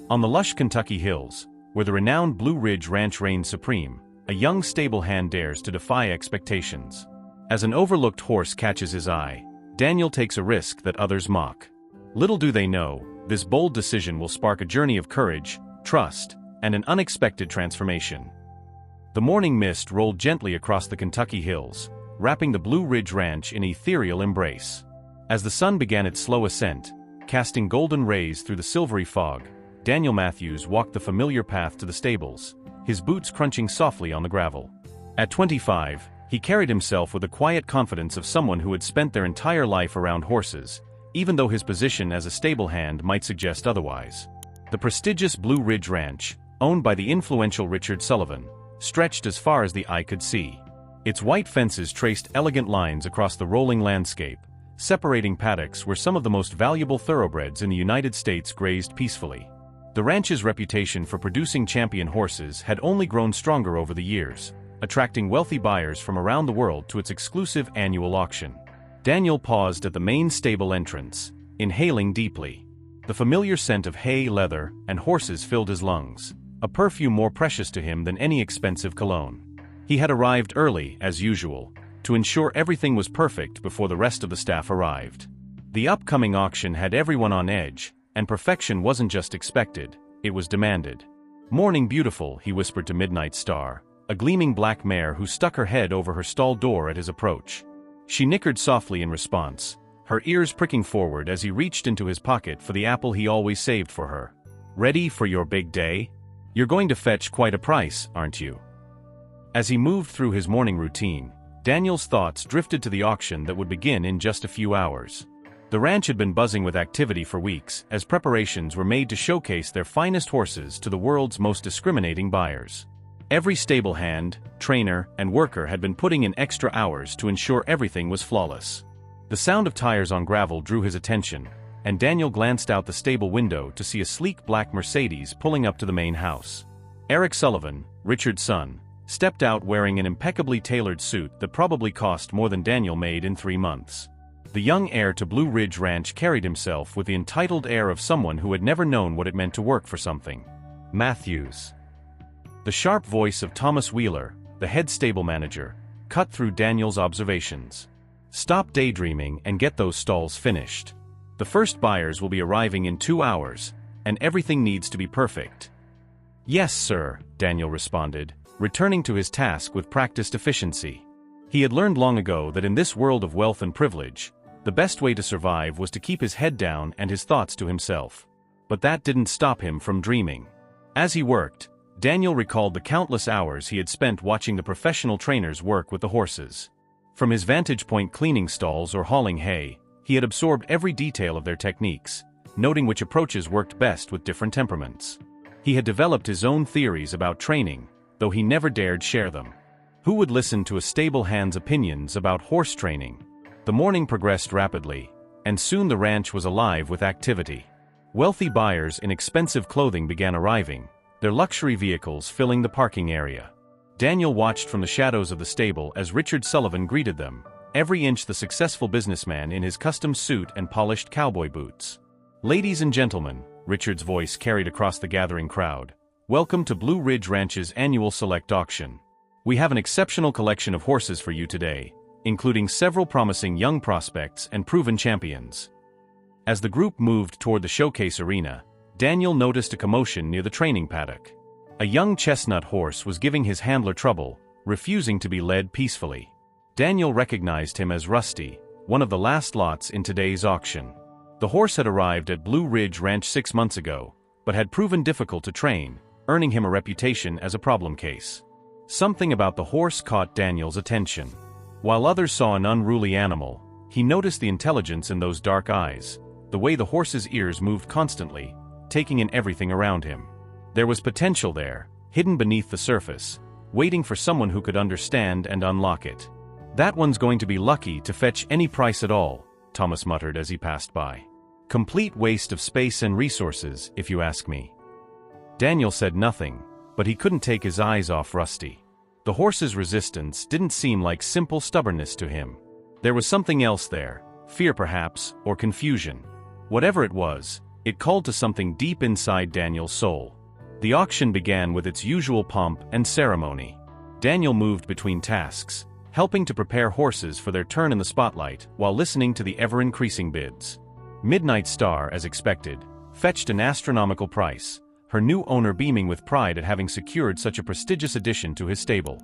On the lush Kentucky hills, where the renowned Blue Ridge Ranch reigns supreme, a young stable hand dares to defy expectations. As an overlooked horse catches his eye, Daniel takes a risk that others mock. Little do they know, this bold decision will spark a journey of courage, trust, and an unexpected transformation. The morning mist rolled gently across the Kentucky hills, wrapping the Blue Ridge Ranch in ethereal embrace. As the sun began its slow ascent, casting golden rays through the silvery fog, Daniel Matthews walked the familiar path to the stables, his boots crunching softly on the gravel. At 25, he carried himself with the quiet confidence of someone who had spent their entire life around horses, even though his position as a stable hand might suggest otherwise. The prestigious Blue Ridge Ranch, owned by the influential Richard Sullivan, stretched as far as the eye could see. Its white fences traced elegant lines across the rolling landscape, separating paddocks where some of the most valuable thoroughbreds in the United States grazed peacefully. The ranch's reputation for producing champion horses had only grown stronger over the years, attracting wealthy buyers from around the world to its exclusive annual auction. Daniel paused at the main stable entrance, inhaling deeply. The familiar scent of hay, leather, and horses filled his lungs, a perfume more precious to him than any expensive cologne. He had arrived early, as usual, to ensure everything was perfect before the rest of the staff arrived. The upcoming auction had everyone on edge, and perfection wasn't just expected, it was demanded. "Morning, beautiful," he whispered to Midnight Star, a gleaming black mare who stuck her head over her stall door at his approach. She nickered softly in response, her ears pricking forward as he reached into his pocket for the apple he always saved for her. "Ready for your big day? You're going to fetch quite a price, aren't you?" As he moved through his morning routine, Daniel's thoughts drifted to the auction that would begin in just a few hours. The ranch had been buzzing with activity for weeks, as preparations were made to showcase their finest horses to the world's most discriminating buyers. Every stable hand, trainer, and worker had been putting in extra hours to ensure everything was flawless. The sound of tires on gravel drew his attention, and Daniel glanced out the stable window to see a sleek black Mercedes pulling up to the main house. Eric Sullivan, Richard's son, stepped out wearing an impeccably tailored suit that probably cost more than Daniel made in 3 months. The young heir to Blue Ridge Ranch carried himself with the entitled air of someone who had never known what it meant to work for something. "Matthews." The sharp voice of Thomas Wheeler, the head stable manager, cut through Daniel's observations. "Stop daydreaming and get those stalls finished. The first buyers will be arriving in 2 hours, and everything needs to be perfect." "Yes, sir," Daniel responded, returning to his task with practiced efficiency. He had learned long ago that in this world of wealth and privilege, the best way to survive was to keep his head down and his thoughts to himself. But that didn't stop him from dreaming. As he worked, Daniel recalled the countless hours he had spent watching the professional trainers work with the horses. From his vantage point cleaning stalls or hauling hay, he had absorbed every detail of their techniques, noting which approaches worked best with different temperaments. He had developed his own theories about training, though he never dared share them. Who would listen to a stable hand's opinions about horse training? The morning progressed rapidly, and soon the ranch was alive with activity. Wealthy buyers in expensive clothing began arriving, their luxury vehicles filling the parking area. Daniel watched from the shadows of the stable as Richard Sullivan greeted them, every inch the successful businessman in his custom suit and polished cowboy boots. "Ladies and gentlemen," Richard's voice carried across the gathering crowd, "welcome to Blue Ridge Ranch's annual select auction. We have an exceptional collection of horses for you today, including several promising young prospects and proven champions." As the group moved toward the showcase arena, Daniel noticed a commotion near the training paddock. A young chestnut horse was giving his handler trouble, refusing to be led peacefully. Daniel recognized him as Rusty, one of the last lots in today's auction. The horse had arrived at Blue Ridge Ranch 6 months ago, but had proven difficult to train, earning him a reputation as a problem case. Something about the horse caught Daniel's attention. While others saw an unruly animal, he noticed the intelligence in those dark eyes, the way the horse's ears moved constantly, taking in everything around him. There was potential there, hidden beneath the surface, waiting for someone who could understand and unlock it. "That one's going to be lucky to fetch any price at all," Thomas muttered as he passed by. "Complete waste of space and resources, if you ask me." Daniel said nothing, but he couldn't take his eyes off Rusty. The horse's resistance didn't seem like simple stubbornness to him. There was something else there, fear perhaps, or confusion. Whatever it was It called to something deep inside Daniel's soul. The auction began with its usual pomp and ceremony. Daniel moved between tasks, helping to prepare horses for their turn in the spotlight while listening to the ever-increasing bids. Midnight Star, as expected, fetched an astronomical price, her new owner beaming with pride at having secured such a prestigious addition to his stable.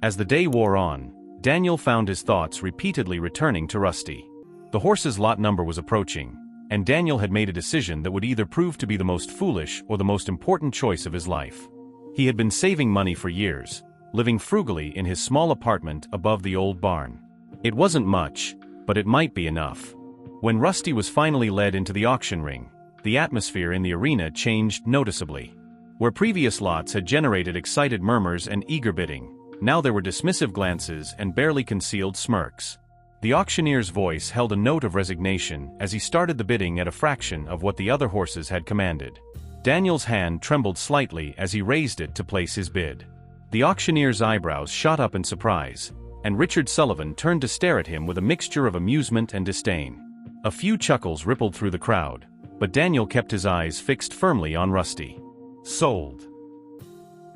As the day wore on, Daniel found his thoughts repeatedly returning to Rusty. The horse's lot number was approaching, and Daniel had made a decision that would either prove to be the most foolish or the most important choice of his life. He had been saving money for years, living frugally in his small apartment above the old barn. It wasn't much, but it might be enough. When Rusty was finally led into the auction ring, the atmosphere in the arena changed noticeably. Where previous lots had generated excited murmurs and eager bidding, now there were dismissive glances and barely concealed smirks. The auctioneer's voice held a note of resignation as he started the bidding at a fraction of what the other horses had commanded. Daniel's hand trembled slightly as he raised it to place his bid. The auctioneer's eyebrows shot up in surprise, and Richard Sullivan turned to stare at him with a mixture of amusement and disdain. A few chuckles rippled through the crowd, but Daniel kept his eyes fixed firmly on Rusty. Sold.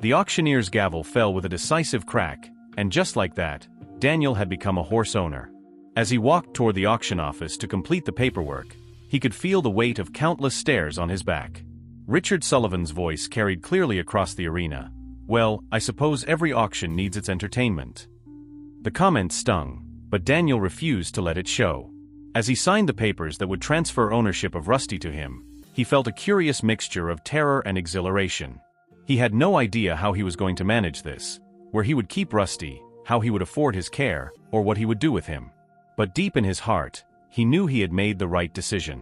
The auctioneer's gavel fell with a decisive crack, and just like that, Daniel had become a horse owner. As he walked toward the auction office to complete the paperwork, he could feel the weight of countless stares on his back. Richard Sullivan's voice carried clearly across the arena. "Well, I suppose every auction needs its entertainment." The comment stung, but Daniel refused to let it show. As he signed the papers that would transfer ownership of Rusty to him, he felt a curious mixture of terror and exhilaration. He had no idea how he was going to manage this, where he would keep Rusty, how he would afford his care, or what he would do with him. But deep in his heart, he knew he had made the right decision.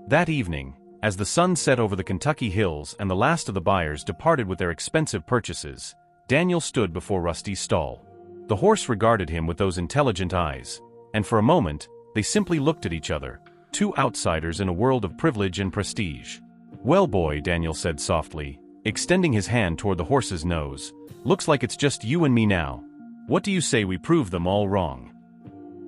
That evening, as the sun set over the Kentucky hills and the last of the buyers departed with their expensive purchases, Daniel stood before Rusty's stall. The horse regarded him with those intelligent eyes, and for a moment, they simply looked at each other, two outsiders in a world of privilege and prestige. "Well, boy," Daniel said softly, extending his hand toward the horse's nose, "looks like it's just you and me now. What do you say we prove them all wrong?"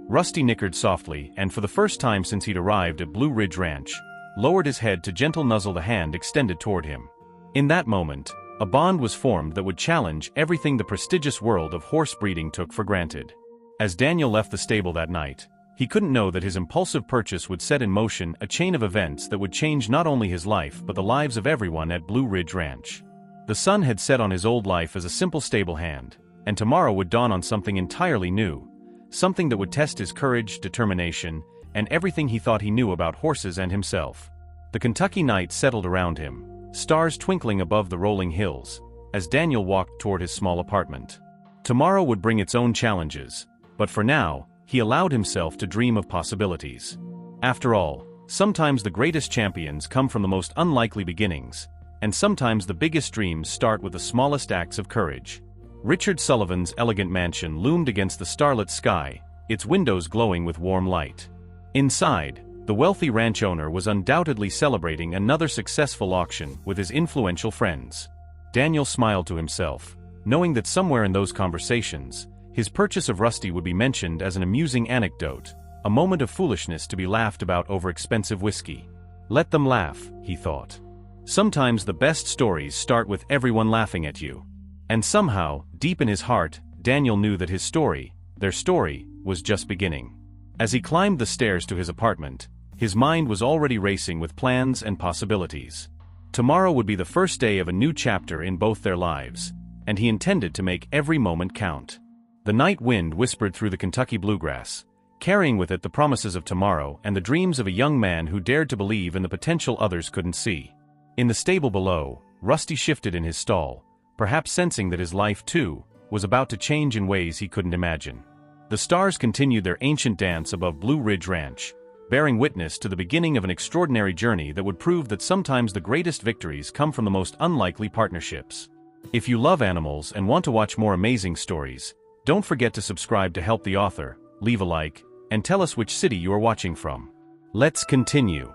Rusty nickered softly and for the first time since he'd arrived at Blue Ridge Ranch, lowered his head to gentle nuzzle the hand extended toward him. In that moment, a bond was formed that would challenge everything the prestigious world of horse breeding took for granted. As Daniel left the stable that night, he couldn't know that his impulsive purchase would set in motion a chain of events that would change not only his life but the lives of everyone at Blue Ridge Ranch. The sun had set on his old life as a simple stable hand, and tomorrow would dawn on something entirely new. Something that would test his courage, determination, and everything he thought he knew about horses and himself. The Kentucky night settled around him, stars twinkling above the rolling hills, as Daniel walked toward his small apartment. Tomorrow would bring its own challenges, but for now, he allowed himself to dream of possibilities. After all, sometimes the greatest champions come from the most unlikely beginnings, and sometimes the biggest dreams start with the smallest acts of courage. Richard Sullivan's elegant mansion loomed against the starlit sky, its windows glowing with warm light. Inside, the wealthy ranch owner was undoubtedly celebrating another successful auction with his influential friends. Daniel smiled to himself, knowing that somewhere in those conversations, his purchase of Rusty would be mentioned as an amusing anecdote, a moment of foolishness to be laughed about over expensive whiskey. Let them laugh, he thought. Sometimes the best stories start with everyone laughing at you. And somehow, deep in his heart, Daniel knew that his story, their story, was just beginning. As he climbed the stairs to his apartment, his mind was already racing with plans and possibilities. Tomorrow would be the first day of a new chapter in both their lives, and he intended to make every moment count. The night wind whispered through the Kentucky bluegrass, carrying with it the promises of tomorrow and the dreams of a young man who dared to believe in the potential others couldn't see. In the stable below, Rusty shifted in his stall, perhaps sensing that his life, too, was about to change in ways he couldn't imagine. The stars continued their ancient dance above Blue Ridge Ranch, bearing witness to the beginning of an extraordinary journey that would prove that sometimes the greatest victories come from the most unlikely partnerships. If you love animals and want to watch more amazing stories, don't forget to subscribe to help the author, leave a like, and tell us which city you are watching from. Let's continue.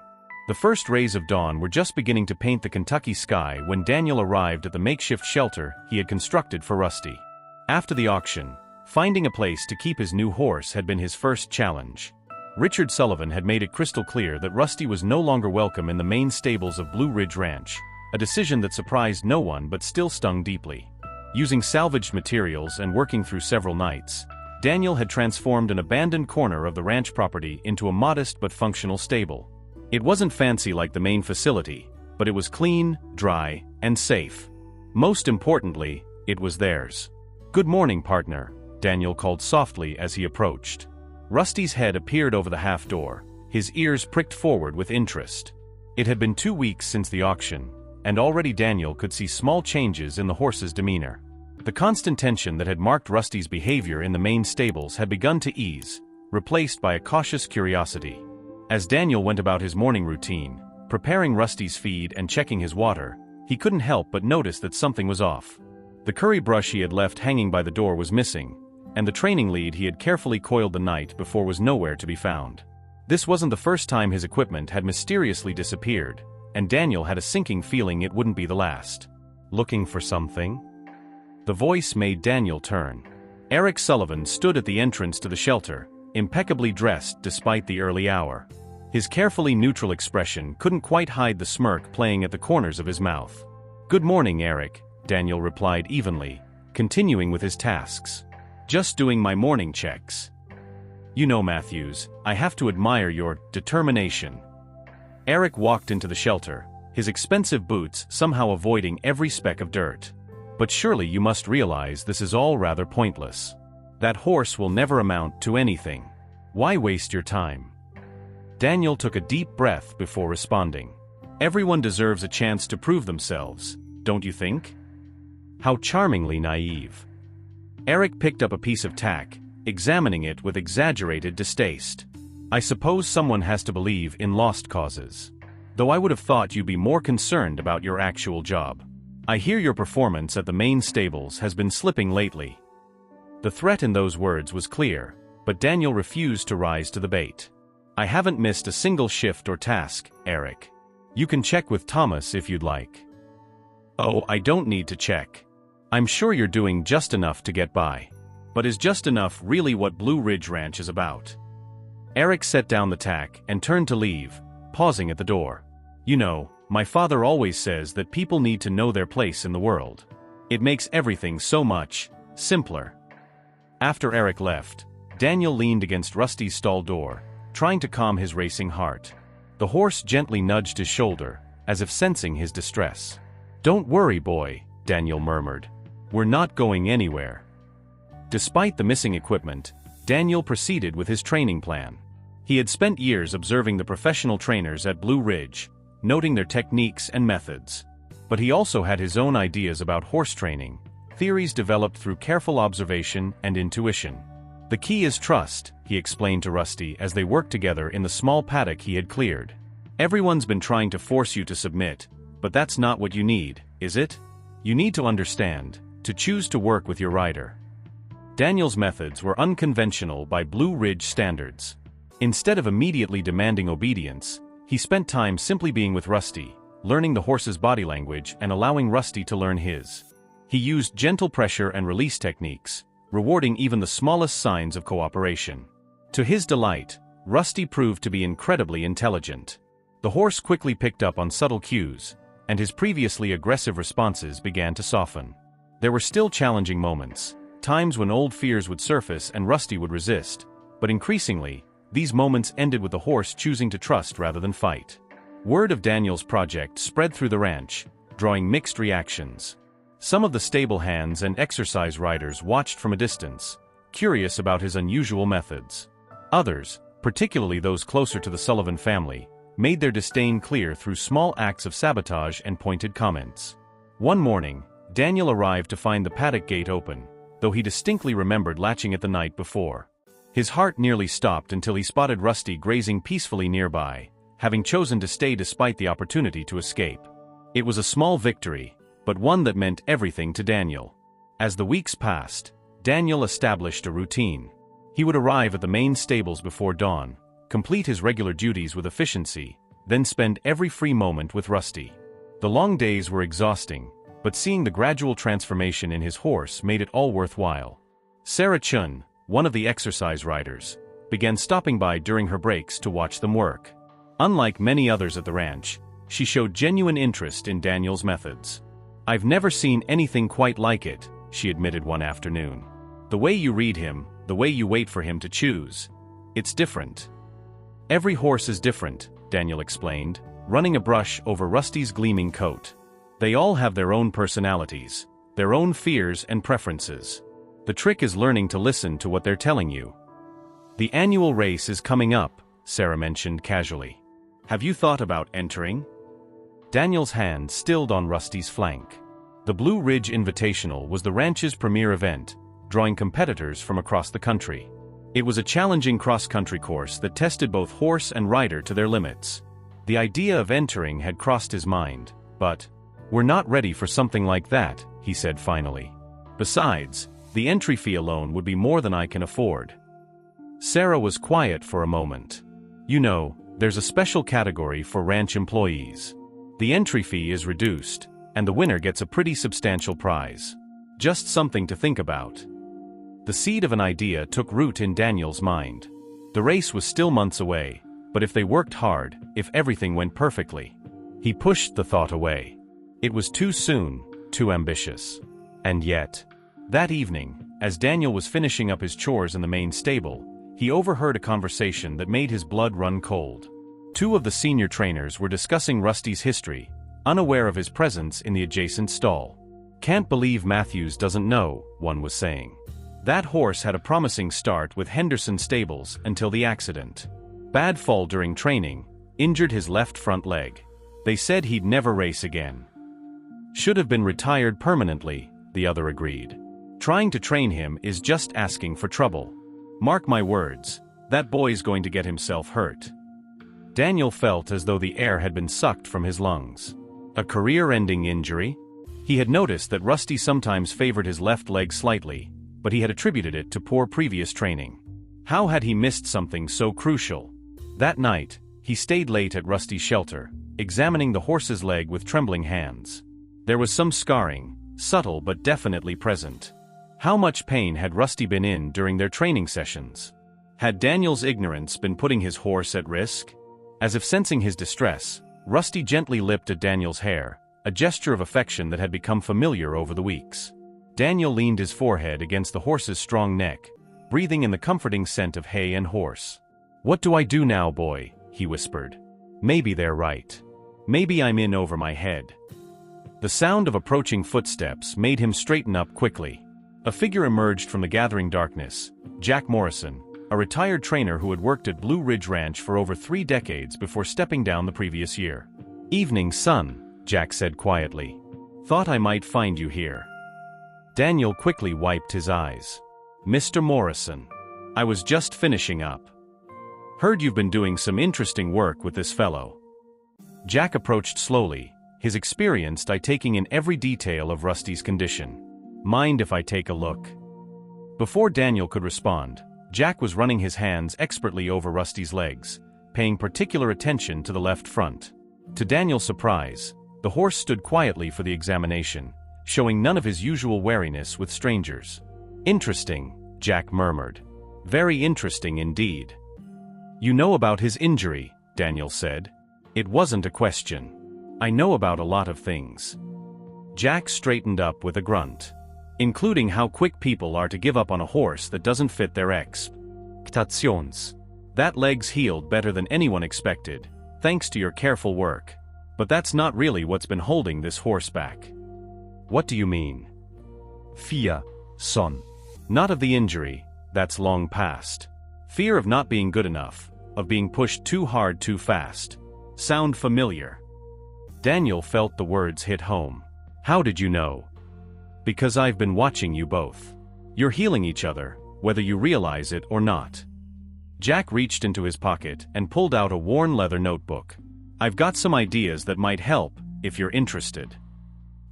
The first rays of dawn were just beginning to paint the Kentucky sky when Daniel arrived at the makeshift shelter he had constructed for Rusty. After the auction, finding a place to keep his new horse had been his first challenge. Richard Sullivan had made it crystal clear that Rusty was no longer welcome in the main stables of Blue Ridge Ranch, a decision that surprised no one but still stung deeply. Using salvaged materials and working through several nights, Daniel had transformed an abandoned corner of the ranch property into a modest but functional stable. It wasn't fancy like the main facility, but it was clean, dry, and safe. Most importantly, it was theirs. "Good morning, partner," Daniel called softly as he approached. Rusty's head appeared over the half door, his ears pricked forward with interest. It had been 2 weeks since the auction, and already Daniel could see small changes in the horse's demeanor. The constant tension that had marked Rusty's behavior in the main stables had begun to ease, replaced by a cautious curiosity. As Daniel went about his morning routine, preparing Rusty's feed and checking his water, he couldn't help but notice that something was off. The curry brush he had left hanging by the door was missing, and the training lead he had carefully coiled the night before was nowhere to be found. This wasn't the first time his equipment had mysteriously disappeared, and Daniel had a sinking feeling it wouldn't be the last. "Looking for something?" The voice made Daniel turn. Eric Sullivan stood at the entrance to the shelter, impeccably dressed despite the early hour. His carefully neutral expression couldn't quite hide the smirk playing at the corners of his mouth. "Good morning, Eric," Daniel replied evenly, continuing with his tasks. "Just doing my morning checks." "You know, Matthews, I have to admire your determination." Eric walked into the shelter, his expensive boots somehow avoiding every speck of dirt. "But surely you must realize this is all rather pointless. That horse will never amount to anything. Why waste your time?" Daniel took a deep breath before responding. "Everyone deserves a chance to prove themselves, don't you think?" How charmingly naive. Eric picked up a piece of tack, examining it with exaggerated distaste. "I suppose someone has to believe in lost causes. Though I would have thought you'd be more concerned about your actual job. I hear your performance at the main stables has been slipping lately." The threat in those words was clear, but Daniel refused to rise to the bait. "I haven't missed a single shift or task, Eric. You can check with Thomas if you'd like." "Oh, I don't need to check. I'm sure you're doing just enough to get by. But is just enough really what Blue Ridge Ranch is about?" Eric set down the tack and turned to leave, pausing at the door. "You know, my father always says that people need to know their place in the world. It makes everything so much simpler." After Eric left, Daniel leaned against Rusty's stall door, trying to calm his racing heart. The horse gently nudged his shoulder, as if sensing his distress. "Don't worry, boy," Daniel murmured. "We're not going anywhere." Despite the missing equipment, Daniel proceeded with his training plan. He had spent years observing the professional trainers at Blue Ridge, noting their techniques and methods. But he also had his own ideas about horse training, theories developed through careful observation and intuition. "The key is trust," he explained to Rusty as they worked together in the small paddock he had cleared. "Everyone's been trying to force you to submit, but that's not what you need, is it? You need to understand, to choose to work with your rider." Daniel's methods were unconventional by Blue Ridge standards. Instead of immediately demanding obedience, he spent time simply being with Rusty, learning the horse's body language and allowing Rusty to learn his. He used gentle pressure and release techniques, rewarding even the smallest signs of cooperation. To his delight, Rusty proved to be incredibly intelligent. The horse quickly picked up on subtle cues, and his previously aggressive responses began to soften. There were still challenging moments, times when old fears would surface and Rusty would resist, but increasingly, these moments ended with the horse choosing to trust rather than fight. Word of Daniel's project spread through the ranch, drawing mixed reactions. Some of the stable hands and exercise riders watched from a distance, curious about his unusual methods. Others, particularly those closer to the Sullivan family, made their disdain clear through small acts of sabotage and pointed comments. One morning, Daniel arrived to find the paddock gate open, though he distinctly remembered latching it the night before. His heart nearly stopped until he spotted Rusty grazing peacefully nearby, having chosen to stay despite the opportunity to escape. It was a small victory, but one that meant everything to Daniel. As the weeks passed, Daniel established a routine. He would arrive at the main stables before dawn, complete his regular duties with efficiency, then spend every free moment with Rusty. The long days were exhausting, but seeing the gradual transformation in his horse made it all worthwhile. Sarah Chun, one of the exercise riders, began stopping by during her breaks to watch them work. Unlike many others at the ranch, she showed genuine interest in Daniel's methods. "I've never seen anything quite like it," she admitted one afternoon. "The way you read him, the way you wait for him to choose. It's different." "Every horse is different," Daniel explained, running a brush over Rusty's gleaming coat. "They all have their own personalities, their own fears and preferences. The trick is learning to listen to what they're telling you." "The annual race is coming up," Sarah mentioned casually. "Have you thought about entering?" Daniel's hand stilled on Rusty's flank. The Blue Ridge Invitational was the ranch's premier event, drawing competitors from across the country. It was a challenging cross-country course that tested both horse and rider to their limits. The idea of entering had crossed his mind, but, "We're not ready for something like that," he said finally. "Besides, the entry fee alone would be more than I can afford." Sarah was quiet for a moment. "You know, there's a special category for ranch employees. The entry fee is reduced, and the winner gets a pretty substantial prize. Just something to think about." The seed of an idea took root in Daniel's mind. The race was still months away, but if they worked hard, if everything went perfectly. He pushed the thought away. It was too soon, too ambitious. And yet, that evening, as Daniel was finishing up his chores in the main stable, he overheard a conversation that made his blood run cold. Two of the senior trainers were discussing Rusty's history, unaware of his presence in the adjacent stall. "Can't believe Matthews doesn't know," one was saying. "That horse had a promising start with Henderson Stables until the accident. Bad fall during training, injured his left front leg. They said he'd never race again. Should have been retired permanently," the other agreed. "Trying to train him is just asking for trouble. Mark my words, that boy's going to get himself hurt." Daniel felt as though the air had been sucked from his lungs. A career-ending injury? He had noticed that Rusty sometimes favored his left leg slightly, but he had attributed it to poor previous training. How had he missed something so crucial? That night, he stayed late at Rusty's shelter, examining the horse's leg with trembling hands. There was some scarring, subtle but definitely present. How much pain had Rusty been in during their training sessions? Had Daniel's ignorance been putting his horse at risk? As if sensing his distress, Rusty gently lipped at Daniel's hair, a gesture of affection that had become familiar over the weeks. Daniel leaned his forehead against the horse's strong neck, breathing in the comforting scent of hay and horse. "What do I do now, boy?" he whispered. "Maybe they're right. Maybe I'm in over my head." The sound of approaching footsteps made him straighten up quickly. A figure emerged from the gathering darkness, Jack Morrison, a retired trainer who had worked at Blue Ridge Ranch for over 3 decades before stepping down the previous year. "Evening, son," Jack said quietly. "Thought I might find you here." Daniel quickly wiped his eyes. "Mr. Morrison. I was just finishing up. Heard you've been doing some interesting work with this fellow." Jack approached slowly, his experienced eye taking in every detail of Rusty's condition. "Mind if I take a look?" Before Daniel could respond, Jack was running his hands expertly over Rusty's legs, paying particular attention to the left front. To Daniel's surprise, the horse stood quietly for the examination, showing none of his usual wariness with strangers. "Interesting," Jack murmured. "Very interesting indeed." "You know about his injury," Daniel said. It wasn't a question. "I know about a lot of things." Jack straightened up with a grunt. "Including how quick people are to give up on a horse that doesn't fit their expectations. That leg's healed better than anyone expected, thanks to your careful work. But that's not really what's been holding this horse back." "What do you mean?" "Fear, son. Not of the injury, that's long past. Fear of not being good enough, of being pushed too hard too fast. Sound familiar?" Daniel felt the words hit home. "How did you know?" "Because I've been watching you both. You're healing each other, whether you realize it or not." Jack reached into his pocket and pulled out a worn leather notebook. "I've got some ideas that might help, if you're interested."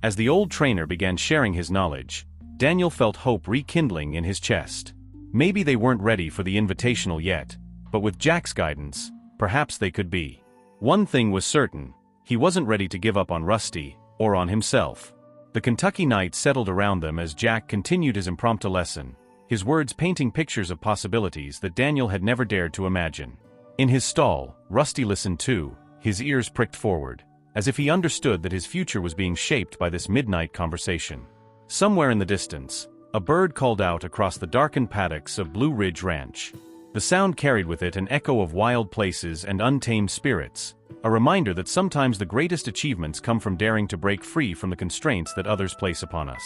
As the old trainer began sharing his knowledge, Daniel felt hope rekindling in his chest. Maybe they weren't ready for the invitational yet, but with Jack's guidance, perhaps they could be. One thing was certain, he wasn't ready to give up on Rusty, or on himself. The Kentucky night settled around them as Jack continued his impromptu lesson, his words painting pictures of possibilities that Daniel had never dared to imagine. In his stall, Rusty listened too, his ears pricked forward, as if he understood that his future was being shaped by this midnight conversation. Somewhere in the distance, a bird called out across the darkened paddocks of Blue Ridge Ranch. The sound carried with it an echo of wild places and untamed spirits, a reminder that sometimes the greatest achievements come from daring to break free from the constraints that others place upon us.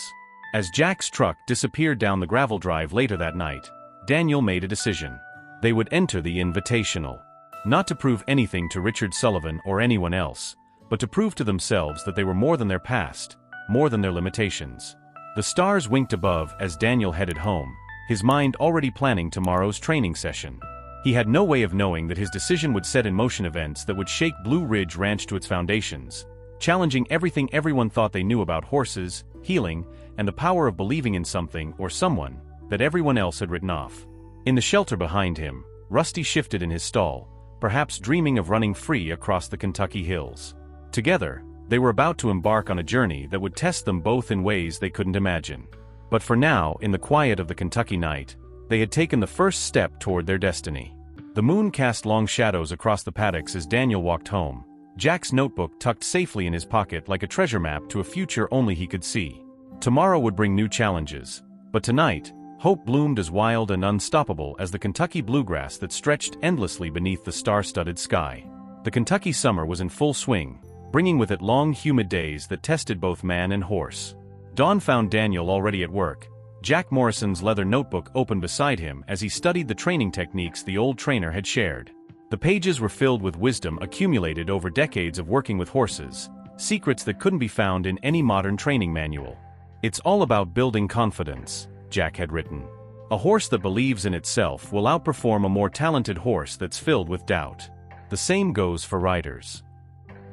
As Jack's truck disappeared down the gravel drive later that night, Daniel made a decision. They would enter the Invitational. Not to prove anything to Richard Sullivan or anyone else, but to prove to themselves that they were more than their past, more than their limitations. The stars winked above as Daniel headed home, his mind already planning tomorrow's training session. He had no way of knowing that his decision would set in motion events that would shake Blue Ridge Ranch to its foundations, challenging everything everyone thought they knew about horses, healing, and the power of believing in something or someone that everyone else had written off. In the shelter behind him, Rusty shifted in his stall, perhaps dreaming of running free across the Kentucky hills. Together, they were about to embark on a journey that would test them both in ways they couldn't imagine. But for now, in the quiet of the Kentucky night, they had taken the first step toward their destiny. The moon cast long shadows across the paddocks as Daniel walked home, Jack's notebook tucked safely in his pocket like a treasure map to a future only he could see. Tomorrow would bring new challenges, but tonight, hope bloomed as wild and unstoppable as the Kentucky bluegrass that stretched endlessly beneath the star-studded sky. The Kentucky summer was in full swing, bringing with it long, humid days that tested both man and horse. Dawn found Daniel already at work, Jack Morrison's leather notebook open beside him as he studied the training techniques the old trainer had shared. The pages were filled with wisdom accumulated over decades of working with horses, secrets that couldn't be found in any modern training manual. "It's all about building confidence," Jack had written. "A horse that believes in itself will outperform a more talented horse that's filled with doubt. The same goes for riders."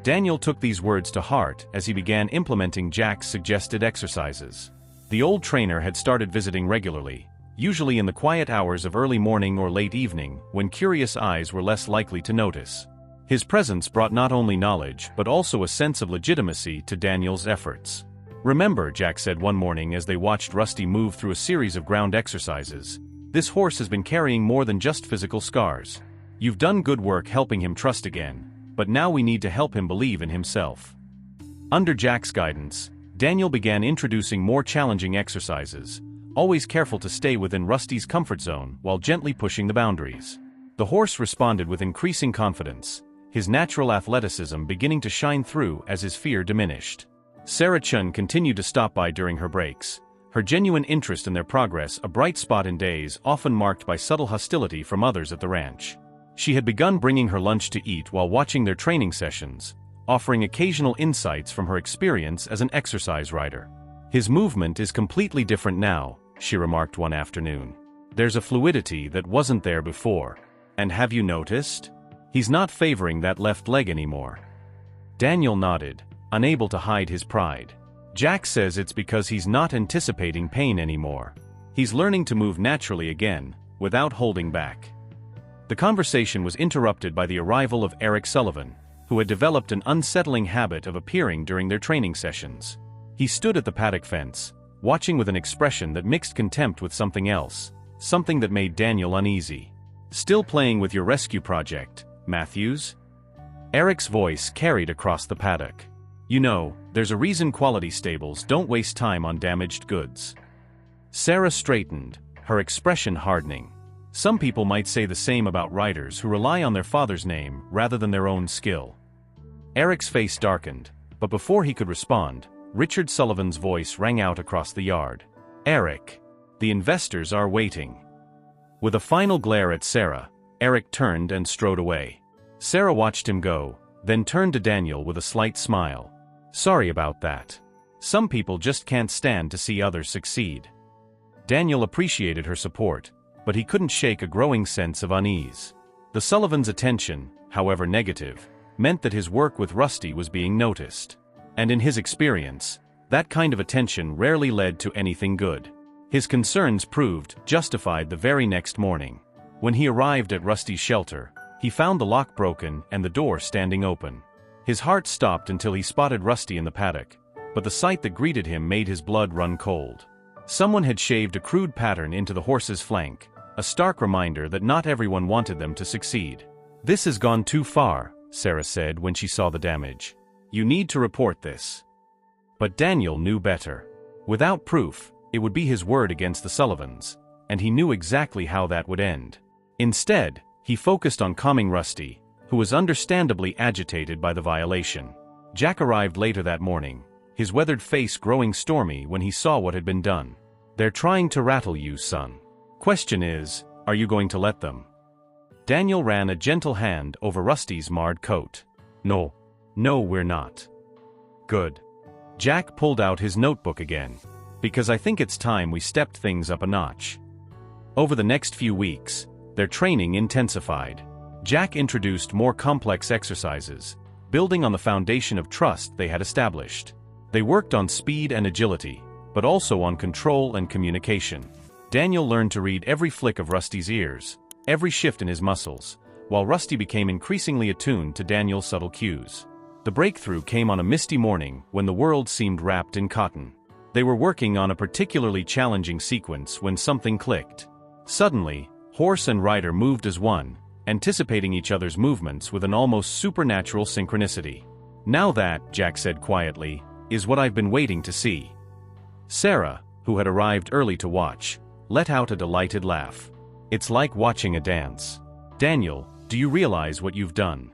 Daniel took these words to heart as he began implementing Jack's suggested exercises. The old trainer had started visiting regularly, usually in the quiet hours of early morning or late evening when curious eyes were less likely to notice. His presence brought not only knowledge but also a sense of legitimacy to Daniel's efforts. "Remember," Jack said one morning as they watched Rusty move through a series of ground exercises, "this horse has been carrying more than just physical scars. You've done good work helping him trust again, but now we need to help him believe in himself." Under Jack's guidance, Daniel began introducing more challenging exercises, always careful to stay within Rusty's comfort zone while gently pushing the boundaries. The horse responded with increasing confidence, his natural athleticism beginning to shine through as his fear diminished. Sarah Chun continued to stop by during her breaks, her genuine interest in their progress a bright spot in days often marked by subtle hostility from others at the ranch. She had begun bringing her lunch to eat while watching their training sessions, offering occasional insights from her experience as an exercise rider. "His movement is completely different now," she remarked one afternoon. "There's a fluidity that wasn't there before. And have you noticed? He's not favoring that left leg anymore." Daniel nodded, unable to hide his pride. "Jack says it's because he's not anticipating pain anymore. He's learning to move naturally again, without holding back." The conversation was interrupted by the arrival of Eric Sullivan, who had developed an unsettling habit of appearing during their training sessions. He stood at the paddock fence, watching with an expression that mixed contempt with something else, something that made Daniel uneasy. "Still playing with your rescue project, Matthews?" Eric's voice carried across the paddock. "You know, there's a reason quality stables don't waste time on damaged goods." Sarah straightened, her expression hardening. Some people might say the same about riders who rely on their father's name rather than their own skill. Eric's face darkened, but before he could respond, Richard Sullivan's voice rang out across the yard. "Eric, the investors are waiting." With a final glare at Sarah, Eric turned and strode away. Sarah watched him go, then turned to Daniel with a slight smile. "Sorry about that. Some people just can't stand to see others succeed." Daniel appreciated her support, but he couldn't shake a growing sense of unease. The Sullivans' attention, however negative, meant that his work with Rusty was being noticed. And in his experience, that kind of attention rarely led to anything good. His concerns proved justified the very next morning. When he arrived at Rusty's shelter, he found the lock broken and the door standing open. His heart stopped until he spotted Rusty in the paddock, but the sight that greeted him made his blood run cold. Someone had shaved a crude pattern into the horse's flank, a stark reminder that not everyone wanted them to succeed. "This has gone too far," Sarah said when she saw the damage. "You need to report this." But Daniel knew better. Without proof, it would be his word against the Sullivans, and he knew exactly how that would end. Instead, he focused on calming Rusty, who was understandably agitated by the violation. Jack arrived later that morning, his weathered face growing stormy when he saw what had been done. "They're trying to rattle you, son. Question is, are you going to let them?" Daniel ran a gentle hand over Rusty's marred coat. No, we're not." "Good." Jack pulled out his notebook again. "Because I think it's time we stepped things up a notch." Over the next few weeks, their training intensified. Jack introduced more complex exercises, building on the foundation of trust they had established. They worked on speed and agility, but also on control and communication. Daniel learned to read every flick of Rusty's ears, every shift in his muscles, while Rusty became increasingly attuned to Daniel's subtle cues. The breakthrough came on a misty morning when the world seemed wrapped in cotton. They were working on a particularly challenging sequence when something clicked. Suddenly, horse and rider moved as one, anticipating each other's movements with an almost supernatural synchronicity. "Now that," Jack said quietly, "is what I've been waiting to see." Sarah, who had arrived early to watch, let out a delighted laugh. "It's like watching a dance. Daniel, do you realize what you've done?"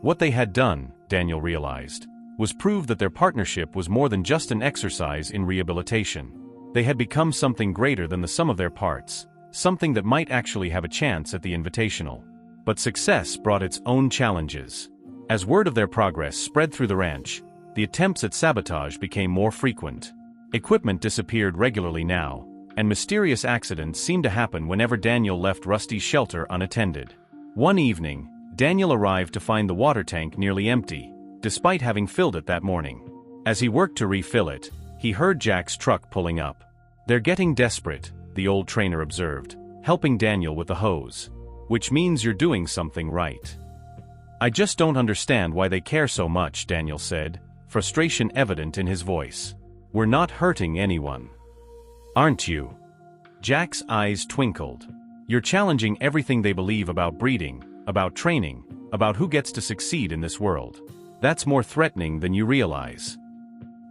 What they had done, Daniel realized, was prove that their partnership was more than just an exercise in rehabilitation. They had become something greater than the sum of their parts, something that might actually have a chance at the Invitational. But success brought its own challenges. As word of their progress spread through the ranch, the attempts at sabotage became more frequent. Equipment disappeared regularly now, and mysterious accidents seemed to happen whenever Daniel left Rusty's shelter unattended. One evening, Daniel arrived to find the water tank nearly empty, despite having filled it that morning. As he worked to refill it, he heard Jack's truck pulling up. "They're getting desperate," the old trainer observed, helping Daniel with the hose. "Which means you're doing something right." "I just don't understand why they care so much," Daniel said, frustration evident in his voice. "We're not hurting anyone." "Aren't you?" Jack's eyes twinkled. "You're challenging everything they believe about breeding, about training, about who gets to succeed in this world. That's more threatening than you realize."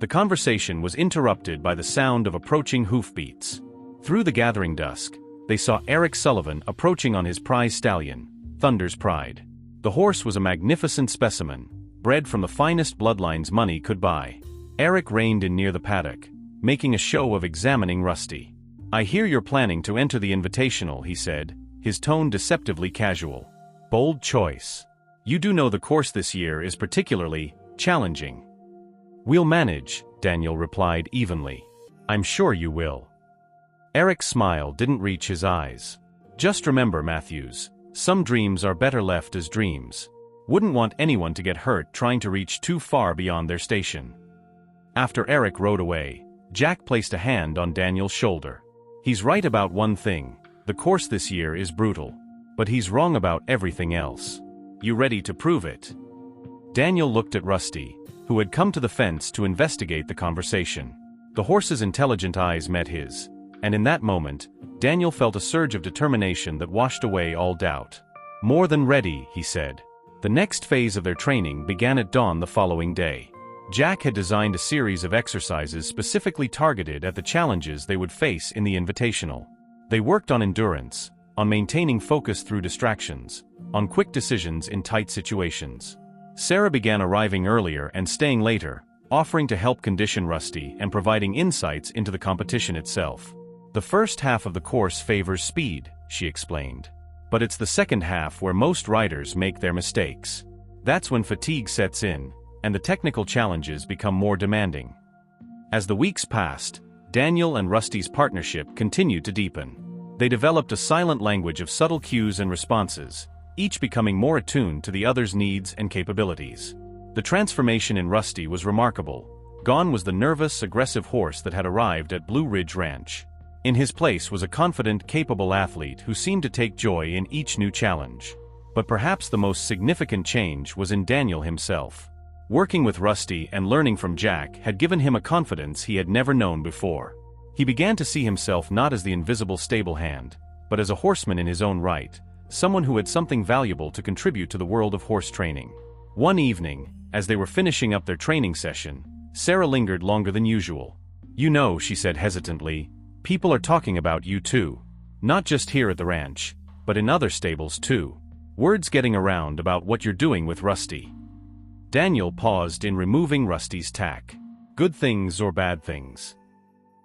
The conversation was interrupted by the sound of approaching hoofbeats. Through the gathering dusk, they saw Eric Sullivan approaching on his prize stallion, Thunder's Pride. The horse was a magnificent specimen, bred from the finest bloodlines money could buy. Eric reined in near the paddock, making a show of examining Rusty. "I hear you're planning to enter the Invitational," he said, his tone deceptively casual. "Bold choice. You do know the course this year is particularly challenging." "We'll manage," Daniel replied evenly. "I'm sure you will." Eric's smile didn't reach his eyes. "Just remember, Matthews, some dreams are better left as dreams. Wouldn't want anyone to get hurt trying to reach too far beyond their station." After Eric rode away, Jack placed a hand on Daniel's shoulder. "He's right about one thing, the course this year is brutal. But he's wrong about everything else. You ready to prove it?" Daniel looked at Rusty, who had come to the fence to investigate the conversation. The horse's intelligent eyes met his, and in that moment, Daniel felt a surge of determination that washed away all doubt. "More than ready," he said. The next phase of their training began at dawn the following day. Jack had designed a series of exercises specifically targeted at the challenges they would face in the Invitational. They worked on endurance, on maintaining focus through distractions, on quick decisions in tight situations. Sarah began arriving earlier and staying later, offering to help condition Rusty and providing insights into the competition itself. "The first half of the course favors speed," she explained. "But it's the second half where most riders make their mistakes. That's when fatigue sets in, and the technical challenges become more demanding." As the weeks passed, Daniel and Rusty's partnership continued to deepen. They developed a silent language of subtle cues and responses, each becoming more attuned to the other's needs and capabilities. The transformation in Rusty was remarkable. Gone was the nervous, aggressive horse that had arrived at Blue Ridge Ranch. In his place was a confident, capable athlete who seemed to take joy in each new challenge. But perhaps the most significant change was in Daniel himself. Working with Rusty and learning from Jack had given him a confidence he had never known before. He began to see himself not as the invisible stable hand, but as a horseman in his own right, someone who had something valuable to contribute to the world of horse training. One evening, as they were finishing up their training session, Sarah lingered longer than usual. "You know," she said hesitantly, "people are talking about you too. Not just here at the ranch, but in other stables too. Word's getting around about what you're doing with Rusty." Daniel paused in removing Rusty's tack. "Good things or bad things?"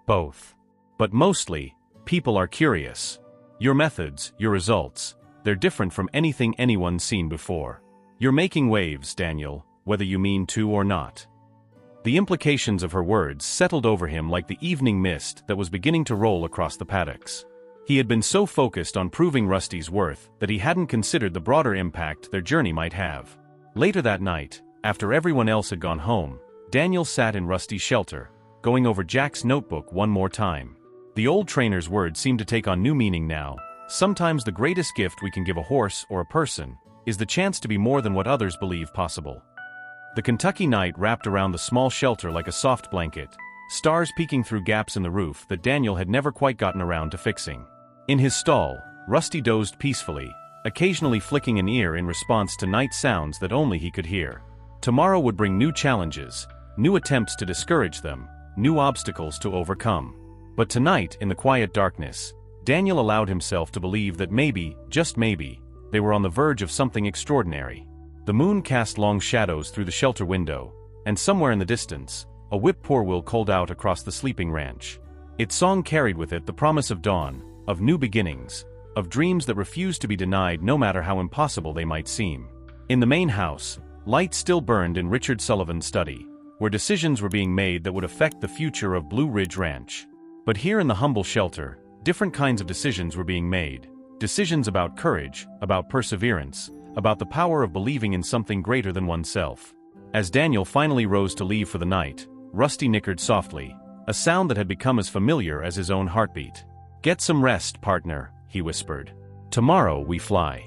"Both. But mostly, people are curious. Your methods, your results, they're different from anything anyone's seen before. You're making waves, Daniel, whether you mean to or not." The implications of her words settled over him like the evening mist that was beginning to roll across the paddocks. He had been so focused on proving Rusty's worth that he hadn't considered the broader impact their journey might have. Later that night, after everyone else had gone home, Daniel sat in Rusty's shelter, going over Jack's notebook one more time. The old trainer's words seemed to take on new meaning now. Sometimes the greatest gift we can give a horse or a person is the chance to be more than what others believe possible. The Kentucky night wrapped around the small shelter like a soft blanket, stars peeking through gaps in the roof that Daniel had never quite gotten around to fixing. In his stall, Rusty dozed peacefully, occasionally flicking an ear in response to night sounds that only he could hear. Tomorrow would bring new challenges, new attempts to discourage them, new obstacles to overcome. But tonight, in the quiet darkness, Daniel allowed himself to believe that maybe, just maybe, they were on the verge of something extraordinary. The moon cast long shadows through the shelter window, and somewhere in the distance, a whippoorwill called out across the sleeping ranch. Its song carried with it the promise of dawn, of new beginnings, of dreams that refused to be denied no matter how impossible they might seem. In the main house, lights still burned in Richard Sullivan's study, where decisions were being made that would affect the future of Blue Ridge Ranch. But here in the humble shelter, different kinds of decisions were being made. Decisions about courage, about perseverance, about the power of believing in something greater than oneself. As Daniel finally rose to leave for the night, Rusty nickered softly, a sound that had become as familiar as his own heartbeat. "Get some rest, partner," he whispered. "Tomorrow we fly."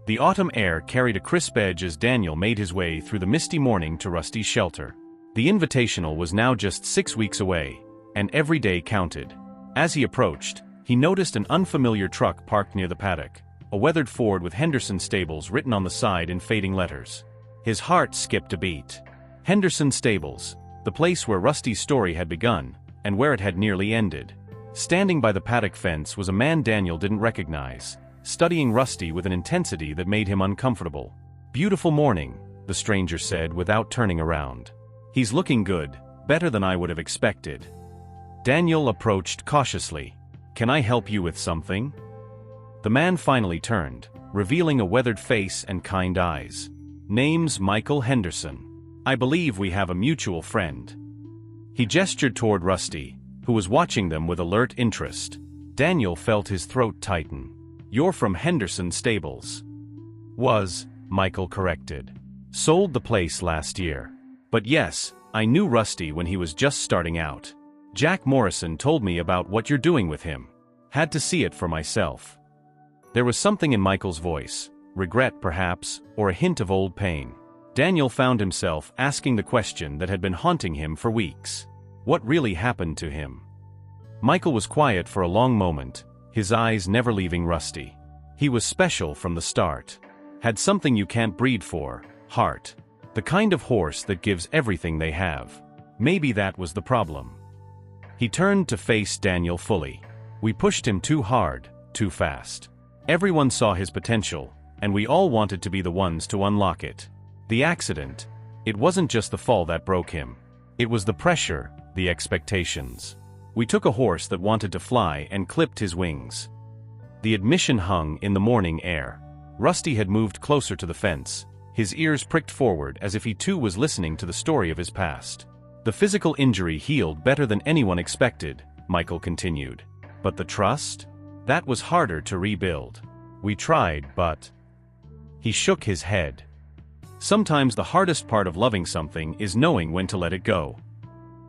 The autumn air carried a crisp edge as Daniel made his way through the misty morning to Rusty's shelter. The invitational was now just 6 weeks away, and every day counted. As he approached, he noticed an unfamiliar truck parked near the paddock, a weathered Ford with Henderson Stables written on the side in fading letters. His heart skipped a beat. Henderson Stables, the place where Rusty's story had begun, and where it had nearly ended. Standing by the paddock fence was a man Daniel didn't recognize, studying Rusty with an intensity that made him uncomfortable. "Beautiful morning," the stranger said without turning around. "He's looking good, better than I would have expected." Daniel approached cautiously. "Can I help you with something?" The man finally turned, revealing a weathered face and kind eyes. "Name's Michael Henderson. I believe we have a mutual friend." He gestured toward Rusty, who was watching them with alert interest. Daniel felt his throat tighten. "You're from Henderson Stables." "Was," Michael corrected. "Sold the place last year. But yes, I knew Rusty when he was just starting out. Jack Morrison told me about what you're doing with him. Had to see it for myself." There was something in Michael's voice, regret perhaps, or a hint of old pain. Daniel found himself asking the question that had been haunting him for weeks. What really happened to him? Michael was quiet for a long moment, his eyes never leaving Rusty. He was special from the start. Had something you can't breed for, heart. The kind of horse that gives everything they have. Maybe that was the problem. He turned to face Daniel fully. "We pushed him too hard, too fast. Everyone saw his potential, and we all wanted to be the ones to unlock it. The accident, it wasn't just the fall that broke him. It was the pressure, the expectations. We took a horse that wanted to fly and clipped his wings." The admission hung in the morning air. Rusty had moved closer to the fence, his ears pricked forward as if he too was listening to the story of his past. "The physical injury healed better than anyone expected," Michael continued. "But the trust? That was harder to rebuild. We tried, but..." He shook his head. "Sometimes the hardest part of loving something is knowing when to let it go."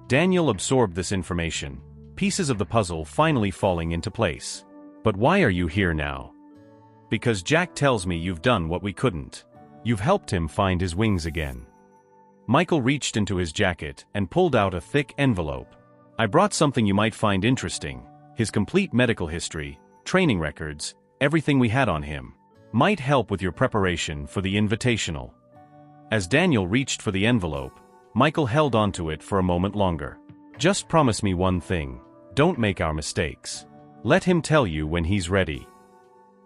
Daniel absorbed this information, pieces of the puzzle finally falling into place. "But why are you here now?" "Because Jack tells me you've done what we couldn't. You've helped him find his wings again." Michael reached into his jacket and pulled out a thick envelope. I brought something you might find interesting. His complete medical history, training records, everything we had on him. Might help with your preparation for the invitational." As Daniel reached for the envelope, Michael held onto it for a moment longer. "Just promise me one thing. Don't make our mistakes. Let him tell you when he's ready."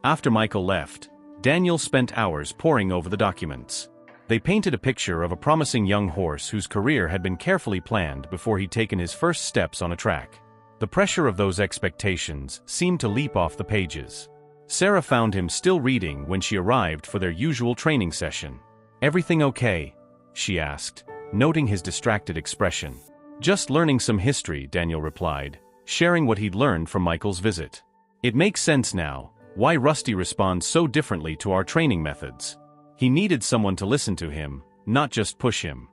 After Michael left, Daniel spent hours poring over the documents. They painted a picture of a promising young horse whose career had been carefully planned before he'd taken his first steps on a track. The pressure of those expectations seemed to leap off the pages. Sarah found him still reading when she arrived for their usual training session. "Everything okay?" she asked, noting his distracted expression. "Just learning some history," Daniel replied, sharing what he'd learned from Michael's visit. "It makes sense now, why Rusty responds so differently to our training methods. He needed someone to listen to him, not just push him."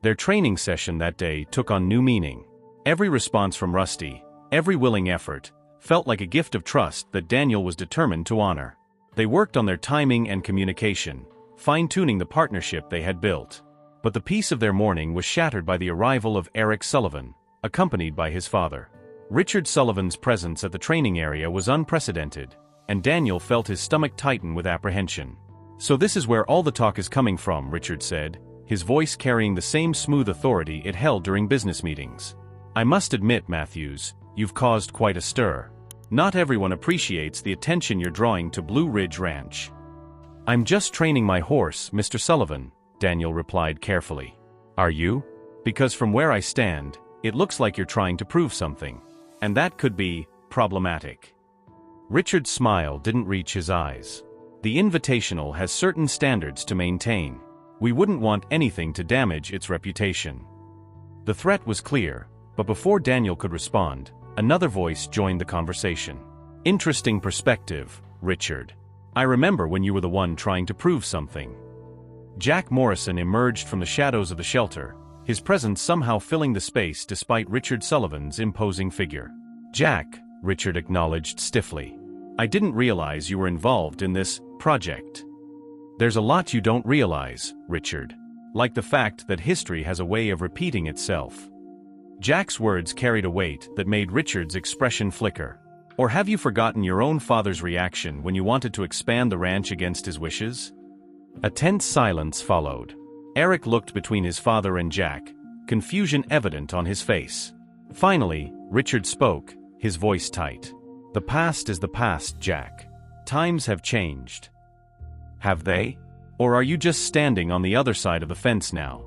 Their training session that day took on new meaning. Every response from Rusty, every willing effort, felt like a gift of trust that Daniel was determined to honor. They worked on their timing and communication, fine-tuning the partnership they had built. But the peace of their morning was shattered by the arrival of Eric Sullivan, accompanied by his father. Richard Sullivan's presence at the training area was unprecedented, and Daniel felt his stomach tighten with apprehension. "So this is where all the talk is coming from," Richard said, his voice carrying the same smooth authority it held during business meetings. "I must admit, Matthews, you've caused quite a stir. Not everyone appreciates the attention you're drawing to Blue Ridge Ranch." "I'm just training my horse, Mr. Sullivan," Daniel replied carefully. "Are you? Because from where I stand, it looks like you're trying to prove something. And that could be problematic." Richard's smile didn't reach his eyes. "The Invitational has certain standards to maintain. We wouldn't want anything to damage its reputation." The threat was clear, but before Daniel could respond, another voice joined the conversation. "Interesting perspective, Richard. I remember when you were the one trying to prove something." Jack Morrison emerged from the shadows of the shelter, his presence somehow filling the space despite Richard Sullivan's imposing figure. "Jack," Richard acknowledged stiffly. "I didn't realize you were involved in this project." "There's a lot you don't realize, Richard. Like the fact that history has a way of repeating itself." Jack's words carried a weight that made Richard's expression flicker. "Or have you forgotten your own father's reaction when you wanted to expand the ranch against his wishes?" A tense silence followed. Eric looked between his father and Jack, confusion evident on his face. Finally, Richard spoke, his voice tight. "The past is the past, Jack. Times have changed." "Have they? Or are you just standing on the other side of the fence now?"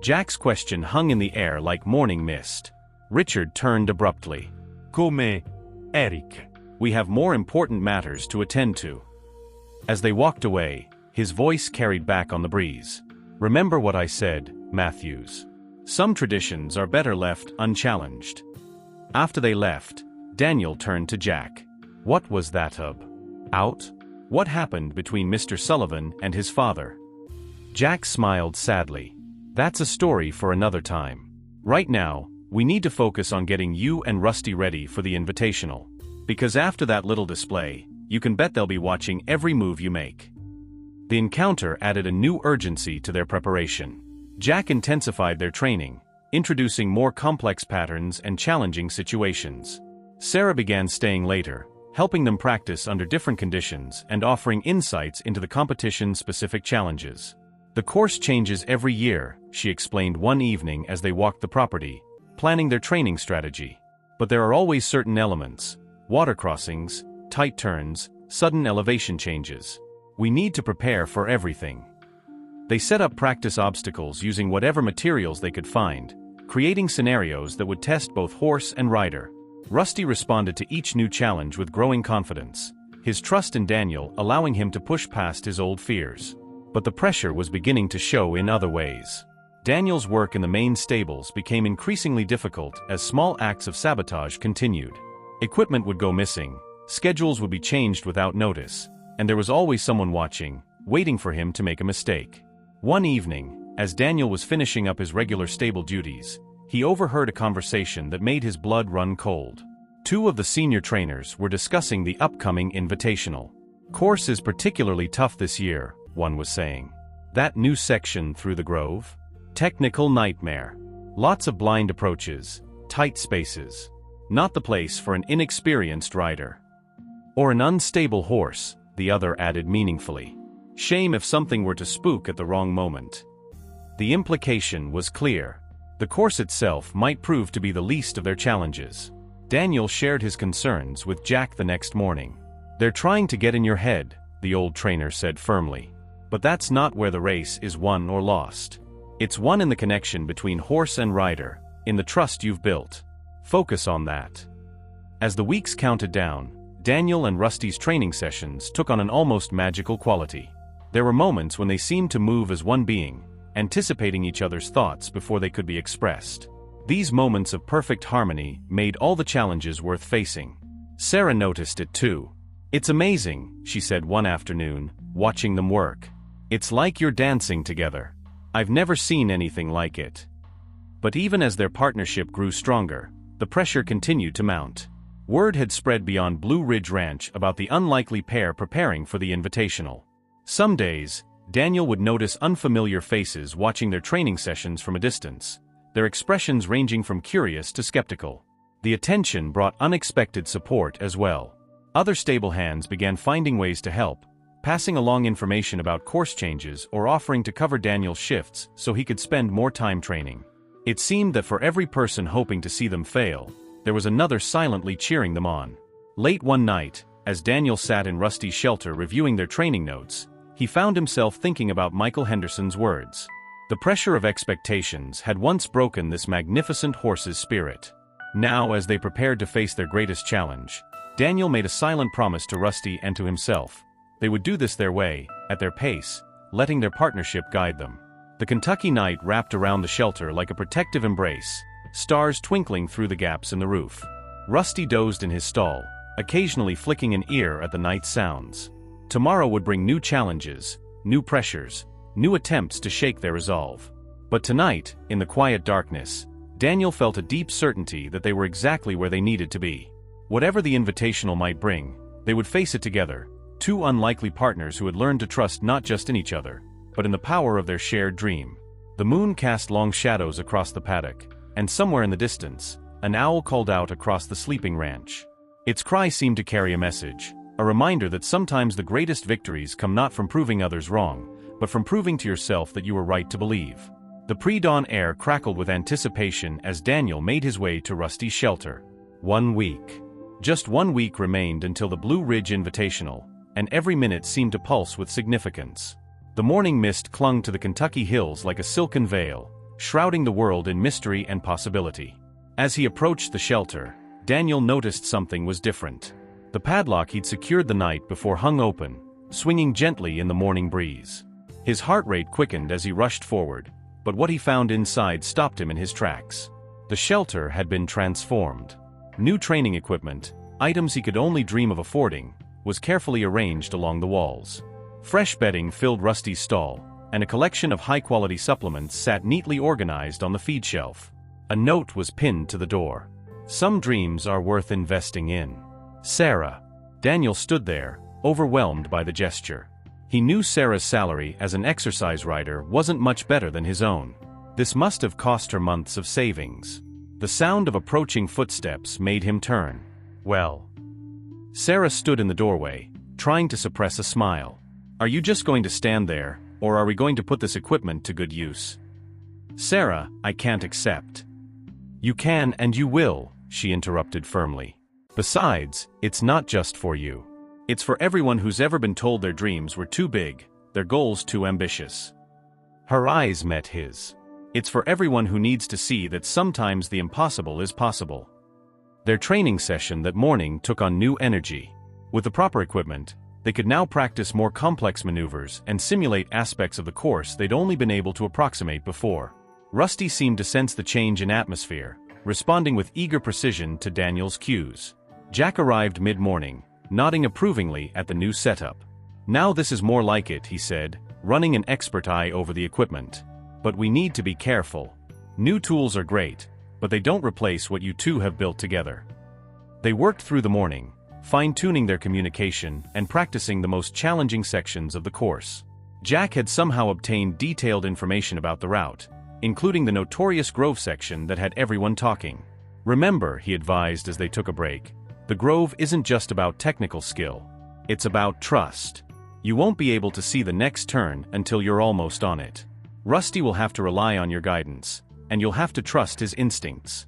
Jack's question hung in the air like morning mist. Richard turned abruptly. "Come, Eric. We have more important matters to attend to." As they walked away, his voice carried back on the breeze. "Remember what I said, Matthews. Some traditions are better left unchallenged." After they left, Daniel turned to Jack. "What was that about? What happened between Mr. Sullivan and his father?" Jack smiled sadly. "That's a story for another time. Right now, we need to focus on getting you and Rusty ready for the Invitational. Because after that little display, you can bet they'll be watching every move you make." The encounter added a new urgency to their preparation. Jack intensified their training, introducing more complex patterns and challenging situations. Sarah began staying later, helping them practice under different conditions and offering insights into the competition's specific challenges. "The course changes every year," she explained one evening as they walked the property, planning their training strategy. "But there are always certain elements: water crossings, tight turns, sudden elevation changes. We need to prepare for everything." They set up practice obstacles using whatever materials they could find, creating scenarios that would test both horse and rider. Rusty responded to each new challenge with growing confidence, his trust in Daniel allowing him to push past his old fears. But the pressure was beginning to show in other ways. Daniel's work in the main stables became increasingly difficult as small acts of sabotage continued. Equipment would go missing, schedules would be changed without notice, and there was always someone watching, waiting for him to make a mistake. One evening, as Daniel was finishing up his regular stable duties, he overheard a conversation that made his blood run cold. Two of the senior trainers were discussing the upcoming Invitational. "Course is particularly tough this year," one was saying. "That new section through the grove? Technical nightmare. Lots of blind approaches, tight spaces. Not the place for an inexperienced rider. Or an unstable horse, the other added meaningfully. Shame if something were to spook at the wrong moment. The implication was clear. The course itself might prove to be the least of their challenges. Daniel shared his concerns with Jack the next morning. "They're trying to get in your head," the old trainer said firmly. "But that's not where the race is won or lost. It's won in the connection between horse and rider, in the trust you've built. Focus on that." As the weeks counted down, Daniel and Rusty's training sessions took on an almost magical quality. There were moments when they seemed to move as one being, anticipating each other's thoughts before they could be expressed. These moments of perfect harmony made all the challenges worth facing. Sarah noticed it too. "It's amazing," she said one afternoon, watching them work. "It's like you're dancing together. I've never seen anything like it." But even as their partnership grew stronger, the pressure continued to mount. Word had spread beyond Blue Ridge Ranch about the unlikely pair preparing for the Invitational. Some days, Daniel would notice unfamiliar faces watching their training sessions from a distance, their expressions ranging from curious to skeptical. The attention brought unexpected support as well. Other stable hands began finding ways to help, passing along information about course changes or offering to cover Daniel's shifts so he could spend more time training. It seemed that for every person hoping to see them fail, there was another silently cheering them on. Late one night, as Daniel sat in Rusty's shelter reviewing their training notes, he found himself thinking about Michael Henderson's words. The pressure of expectations had once broken this magnificent horse's spirit. Now, as they prepared to face their greatest challenge, Daniel made a silent promise to Rusty and to himself. They would do this their way, at their pace, letting their partnership guide them. The Kentucky night wrapped around the shelter like a protective embrace, stars twinkling through the gaps in the roof. Rusty dozed in his stall, occasionally flicking an ear at the night's sounds. Tomorrow would bring new challenges, new pressures, new attempts to shake their resolve. But tonight, in the quiet darkness, Daniel felt a deep certainty that they were exactly where they needed to be. Whatever the Invitational might bring, they would face it together, two unlikely partners who had learned to trust not just in each other, but in the power of their shared dream. The moon cast long shadows across the paddock, and somewhere in the distance, an owl called out across the sleeping ranch. Its cry seemed to carry a message, a reminder that sometimes the greatest victories come not from proving others wrong, but from proving to yourself that you were right to believe. The pre-dawn air crackled with anticipation as Daniel made his way to Rusty's shelter. 1 week. Just 1 week remained until the Blue Ridge Invitational, and every minute seemed to pulse with significance. The morning mist clung to the Kentucky hills like a silken veil, shrouding the world in mystery and possibility. As he approached the shelter, Daniel noticed something was different. The padlock he'd secured the night before hung open, swinging gently in the morning breeze. His heart rate quickened as he rushed forward, but what he found inside stopped him in his tracks. The shelter had been transformed. New training equipment, items he could only dream of affording, was carefully arranged along the walls. Fresh bedding filled Rusty's stall, and a collection of high-quality supplements sat neatly organized on the feed shelf. A note was pinned to the door. "Some dreams are worth investing in. Sarah." Daniel stood there, overwhelmed by the gesture. He knew Sarah's salary as an exercise rider wasn't much better than his own. This must have cost her months of savings. The sound of approaching footsteps made him turn. "Well." Sarah stood in the doorway, trying to suppress a smile. "Are you just going to stand there, or are we going to put this equipment to good use?" "Sarah, I can't accept." "You can and you will," she interrupted firmly. "Besides, it's not just for you. It's for everyone who's ever been told their dreams were too big, their goals too ambitious." Her eyes met his. "It's for everyone who needs to see that sometimes the impossible is possible." Their training session that morning took on new energy. With the proper equipment, they could now practice more complex maneuvers and simulate aspects of the course they'd only been able to approximate before. Rusty seemed to sense the change in atmosphere, responding with eager precision to Daniel's cues. Jack arrived mid-morning, nodding approvingly at the new setup. "Now this is more like it," he said, running an expert eye over the equipment. "But we need to be careful. New tools are great, but they don't replace what you two have built together." They worked through the morning, fine-tuning their communication and practicing the most challenging sections of the course. Jack had somehow obtained detailed information about the route, including the notorious Grove section that had everyone talking. Remember, he advised as they took a break, the grove isn't just about technical skill. It's about trust. You won't be able to see the next turn until you're almost on it. Rusty will have to rely on your guidance, and you'll have to trust his instincts.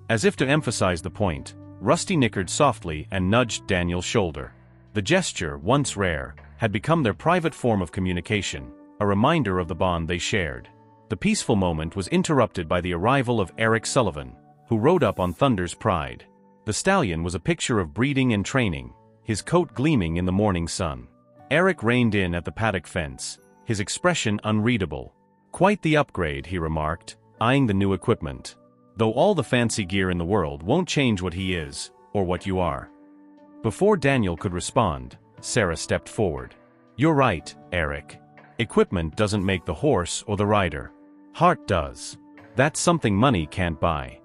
As if to emphasize the point, Rusty nickered softly and nudged Daniel's shoulder. The gesture, once rare, had become their private form of communication, a reminder of the bond they shared. The peaceful moment was interrupted by the arrival of Eric Sullivan, who rode up on Thunder's Pride. The stallion was a picture of breeding and training, his coat gleaming in the morning sun. Eric reined in at the paddock fence, his expression unreadable. Quite the upgrade, he remarked, eyeing the new equipment. Though all the fancy gear in the world won't change what he is, or what you are. Before Daniel could respond, Sarah stepped forward. You're right, Eric. Equipment doesn't make the horse or the rider. Heart does. That's something money can't buy.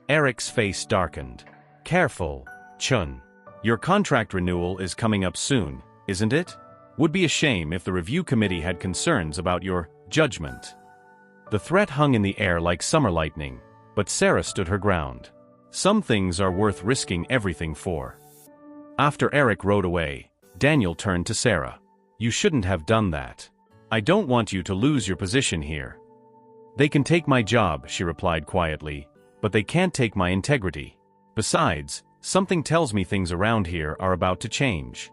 Eric's face darkened. Careful, Chun. Your contract renewal is coming up soon, isn't it? Would be a shame if the review committee had concerns about your judgment. The threat hung in the air like summer lightning, but Sarah stood her ground. Some things are worth risking everything for. After Eric rode away, Daniel turned to Sarah. You shouldn't have done that. I don't want you to lose your position here. They can take my job, she replied quietly, but they can't take my integrity. Besides, something tells me things around here are about to change.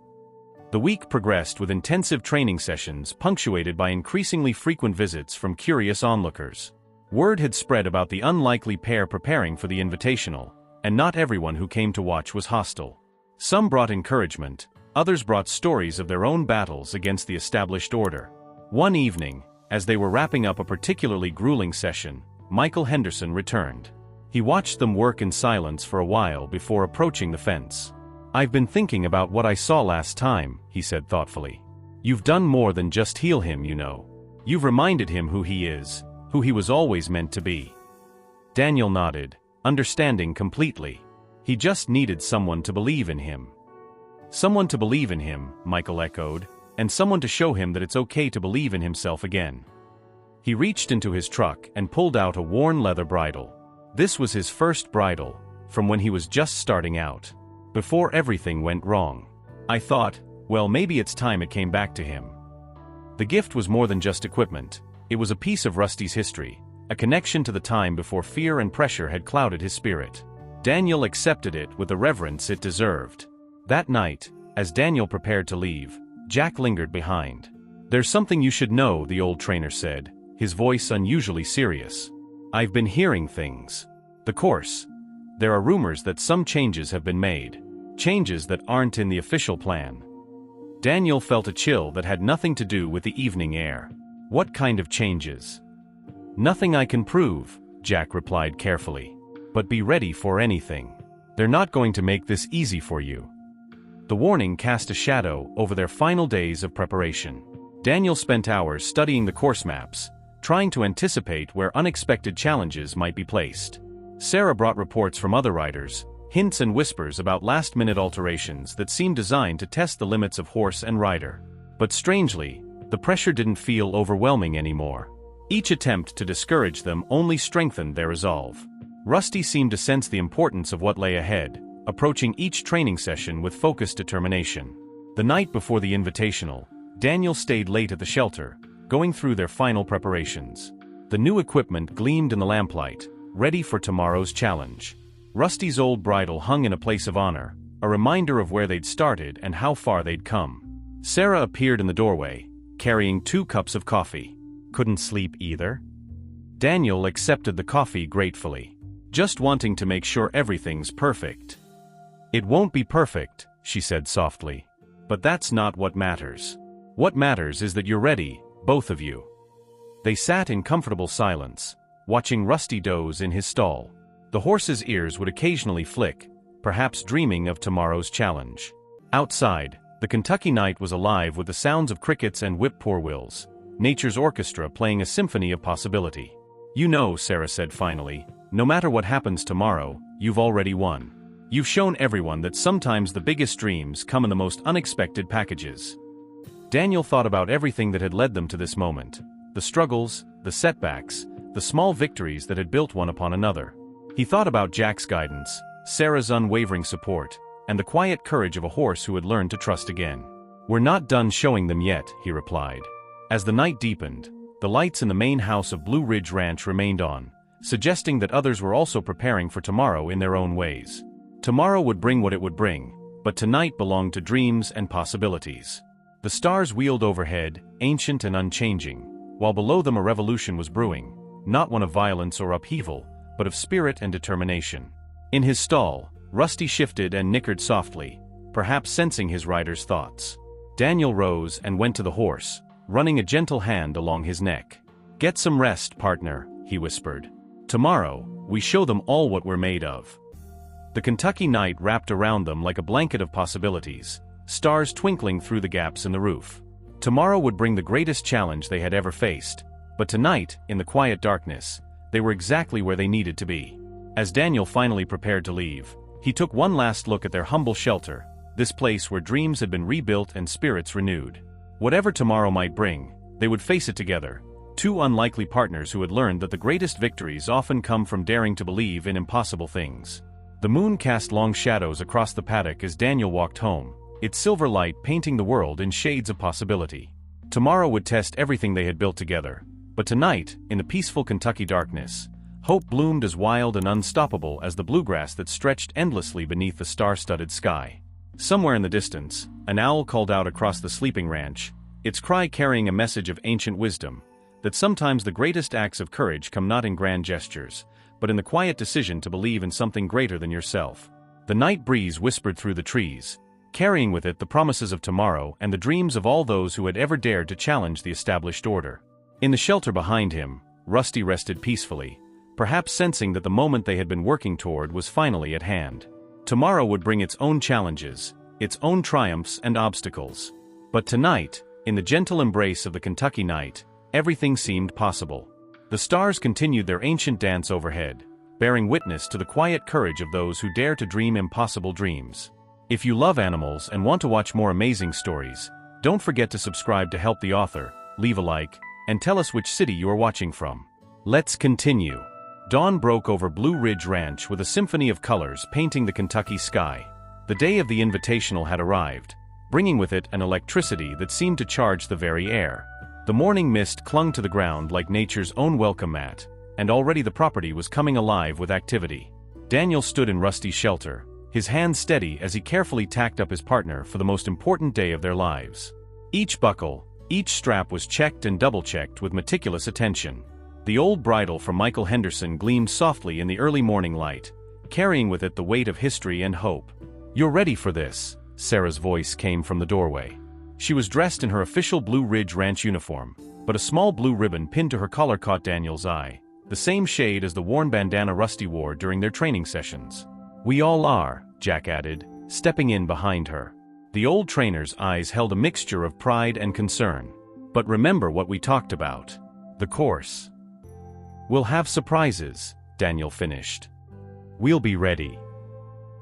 The week progressed with intensive training sessions punctuated by increasingly frequent visits from curious onlookers. Word had spread about the unlikely pair preparing for the invitational, and not everyone who came to watch was hostile. Some brought encouragement, others brought stories of their own battles against the established order. One evening, as they were wrapping up a particularly grueling session, Michael Henderson returned. He watched them work in silence for a while before approaching the fence. I've been thinking about what I saw last time, he said thoughtfully. You've done more than just heal him, you know. You've reminded him who he is, who he was always meant to be. Daniel nodded, understanding completely. He just needed someone to believe in him. Someone to believe in him, Michael echoed, and someone to show him that it's okay to believe in himself again. He reached into his truck and pulled out a worn leather bridle. This was his first bridle, from when he was just starting out. Before everything went wrong. I thought, well, maybe it's time it came back to him. The gift was more than just equipment. It was a piece of Rusty's history, a connection to the time before fear and pressure had clouded his spirit. Daniel accepted it with the reverence it deserved. That night, as Daniel prepared to leave, Jack lingered behind. There's something you should know, the old trainer said, his voice unusually serious. I've been hearing things. The course. There are rumors that some changes have been made. Changes that aren't in the official plan. Daniel felt a chill that had nothing to do with the evening air. What kind of changes? Nothing I can prove, Jack replied carefully. But be ready for anything. They're not going to make this easy for you. The warning cast a shadow over their final days of preparation. Daniel spent hours studying the course maps, trying to anticipate where unexpected challenges might be placed. Sarah brought reports from other riders, hints and whispers about last-minute alterations that seemed designed to test the limits of horse and rider. But strangely, the pressure didn't feel overwhelming anymore. Each attempt to discourage them only strengthened their resolve. Rusty seemed to sense the importance of what lay ahead, approaching each training session with focused determination. The night before the invitational, Daniel stayed late at the shelter, going through their final preparations. The new equipment gleamed in the lamplight, ready for tomorrow's challenge. Rusty's old bridle hung in a place of honor, a reminder of where they'd started and how far they'd come. Sarah appeared in the doorway, carrying 2 cups of coffee. Couldn't sleep either? Daniel accepted the coffee gratefully, just wanting to make sure everything's perfect. It won't be perfect, she said softly. But that's not what matters. What matters is that you're ready, both of you. They sat in comfortable silence, watching Rusty doze in his stall. The horse's ears would occasionally flick, perhaps dreaming of tomorrow's challenge. Outside, the Kentucky night was alive with the sounds of crickets and whip-poor-wills, nature's orchestra playing a symphony of possibility. You know, Sarah said finally, no matter what happens tomorrow, you've already won. You've shown everyone that sometimes the biggest dreams come in the most unexpected packages. Daniel thought about everything that had led them to this moment, the struggles, the setbacks, the small victories that had built one upon another. He thought about Jack's guidance, Sarah's unwavering support, and the quiet courage of a horse who had learned to trust again. "We're not done showing them yet," he replied. As the night deepened, the lights in the main house of Blue Ridge Ranch remained on, suggesting that others were also preparing for tomorrow in their own ways. Tomorrow would bring what it would bring, but tonight belonged to dreams and possibilities. The stars wheeled overhead, ancient and unchanging, while below them a revolution was brewing, not one of violence or upheaval, but of spirit and determination. In his stall, Rusty shifted and nickered softly, perhaps sensing his rider's thoughts. Daniel rose and went to the horse, running a gentle hand along his neck. "Get some rest, partner," he whispered. "Tomorrow, we show them all what we're made of." The Kentucky night wrapped around them like a blanket of possibilities, stars twinkling through the gaps in the roof. Tomorrow would bring the greatest challenge they had ever faced, but tonight, in the quiet darkness, they were exactly where they needed to be. As Daniel finally prepared to leave, he took one last look at their humble shelter, this place where dreams had been rebuilt and spirits renewed. Whatever tomorrow might bring, they would face it together, two unlikely partners who had learned that the greatest victories often come from daring to believe in impossible things. The moon cast long shadows across the paddock as Daniel walked home, its silver light painting the world in shades of possibility. Tomorrow would test everything they had built together, but tonight, in the peaceful Kentucky darkness, hope bloomed as wild and unstoppable as the bluegrass that stretched endlessly beneath the star-studded sky. Somewhere in the distance, an owl called out across the sleeping ranch, its cry carrying a message of ancient wisdom, that sometimes the greatest acts of courage come not in grand gestures, but in the quiet decision to believe in something greater than yourself. The night breeze whispered through the trees, carrying with it the promises of tomorrow and the dreams of all those who had ever dared to challenge the established order. In the shelter behind him, Rusty rested peacefully, perhaps sensing that the moment they had been working toward was finally at hand. Tomorrow would bring its own challenges, its own triumphs and obstacles. But tonight, in the gentle embrace of the Kentucky night, everything seemed possible. The stars continued their ancient dance overhead, bearing witness to the quiet courage of those who dare to dream impossible dreams. If you love animals and want to watch more amazing stories, don't forget to subscribe to help the author, leave a like, and tell us which city you are watching from. Let's continue. Dawn broke over Blue Ridge Ranch with a symphony of colors painting the Kentucky sky. The day of the invitational had arrived, bringing with it an electricity that seemed to charge the very air. The morning mist clung to the ground like nature's own welcome mat, and already the property was coming alive with activity. Daniel stood in Rusty's shelter, his hands steady as he carefully tacked up his partner for the most important day of their lives. Each buckle, each strap was checked and double-checked with meticulous attention. The old bridle from Michael Henderson gleamed softly in the early morning light, carrying with it the weight of history and hope. "You're ready for this," Sarah's voice came from the doorway. She was dressed in her official Blue Ridge Ranch uniform, but a small blue ribbon pinned to her collar caught Daniel's eye, the same shade as the worn bandana Rusty wore during their training sessions. "We all are," Jack added, stepping in behind her. The old trainer's eyes held a mixture of pride and concern. "But remember what we talked about. The course. We'll have surprises," Daniel finished. "We'll be ready."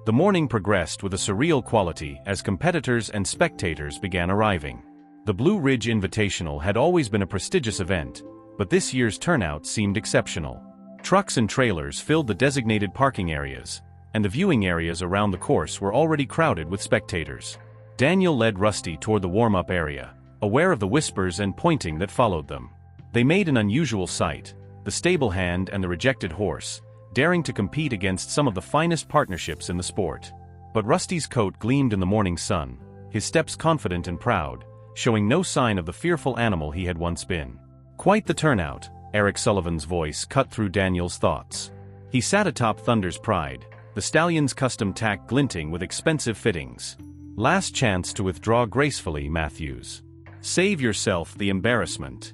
The morning progressed with a surreal quality as competitors and spectators began arriving. The Blue Ridge Invitational had always been a prestigious event, but this year's turnout seemed exceptional. Trucks and trailers filled the designated parking areas, and the viewing areas around the course were already crowded with spectators. Daniel led Rusty toward the warm-up area, aware of the whispers and pointing that followed them. They made an unusual sight, the stable hand and the rejected horse, daring to compete against some of the finest partnerships in the sport. But Rusty's coat gleamed in the morning sun, his steps confident and proud, showing no sign of the fearful animal he had once been. "Quite the turnout," Eric Sullivan's voice cut through Daniel's thoughts. He sat atop Thunder's Pride, the stallion's custom tack glinting with expensive fittings. "Last chance to withdraw gracefully, Matthews. Save yourself the embarrassment."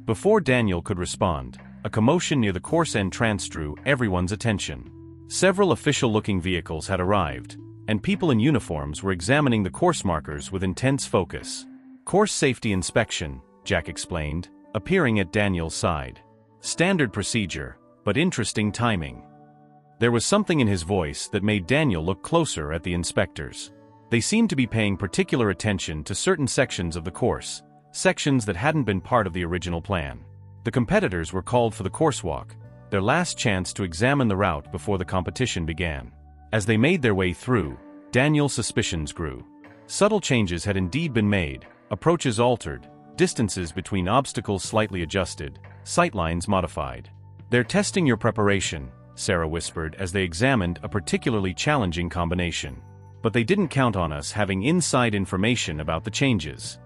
Before Daniel could respond, a commotion near the course entrance drew everyone's attention. Several official-looking vehicles had arrived, and people in uniforms were examining the course markers with intense focus. "Course safety inspection," Jack explained, appearing at Daniel's side. Standard procedure, but interesting timing. There was something in his voice that made Daniel look closer at the inspectors. They seemed to be paying particular attention to certain sections of the course, sections that hadn't been part of the original plan. The competitors were called for the course walk, their last chance to examine the route before the competition began. As they made their way through, Daniel's suspicions grew. Subtle changes had indeed been made, approaches altered, distances between obstacles slightly adjusted, sightlines modified. "They're testing your preparation," Sarah whispered as they examined a particularly challenging combination. "But they didn't count on us having inside information about the changes."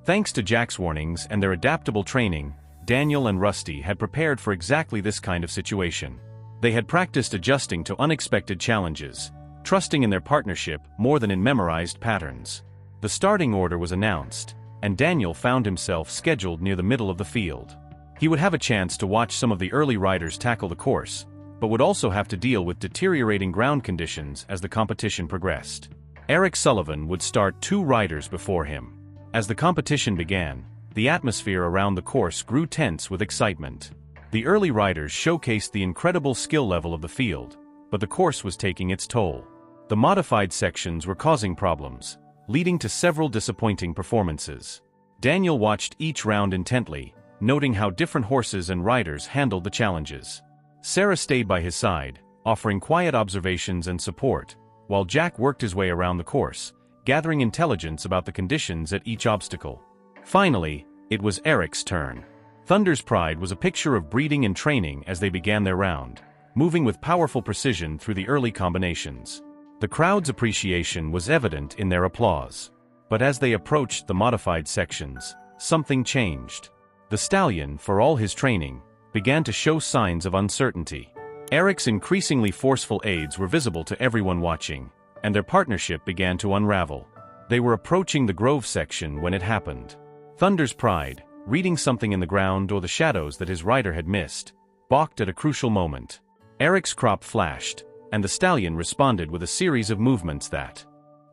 Thanks to Jack's warnings and their adaptable training, Daniel and Rusty had prepared for exactly this kind of situation. They had practiced adjusting to unexpected challenges, trusting in their partnership more than in memorized patterns. The starting order was announced, and Daniel found himself scheduled near the middle of the field. He would have a chance to watch some of the early riders tackle the course, but would also have to deal with deteriorating ground conditions as the competition progressed. Eric Sullivan would start 2 riders before him. As the competition began, the atmosphere around the course grew tense with excitement. The early riders showcased the incredible skill level of the field, but the course was taking its toll. The modified sections were causing problems, leading to several disappointing performances. Daniel watched each round intently, noting how different horses and riders handled the challenges. Sarah stayed by his side, offering quiet observations and support, while Jack worked his way around the course, gathering intelligence about the conditions at each obstacle. Finally, it was Eric's turn. Thunder's Pride was a picture of breeding and training as they began their round, moving with powerful precision through the early combinations. The crowd's appreciation was evident in their applause. But as they approached the modified sections, something changed. The stallion, for all his training, began to show signs of uncertainty. Eric's increasingly forceful aids were visible to everyone watching, and their partnership began to unravel. They were approaching the Grove section when it happened. Thunder's Pride, reading something in the ground or the shadows that his rider had missed, balked at a crucial moment. Eric's crop flashed, and the stallion responded with a series of movements that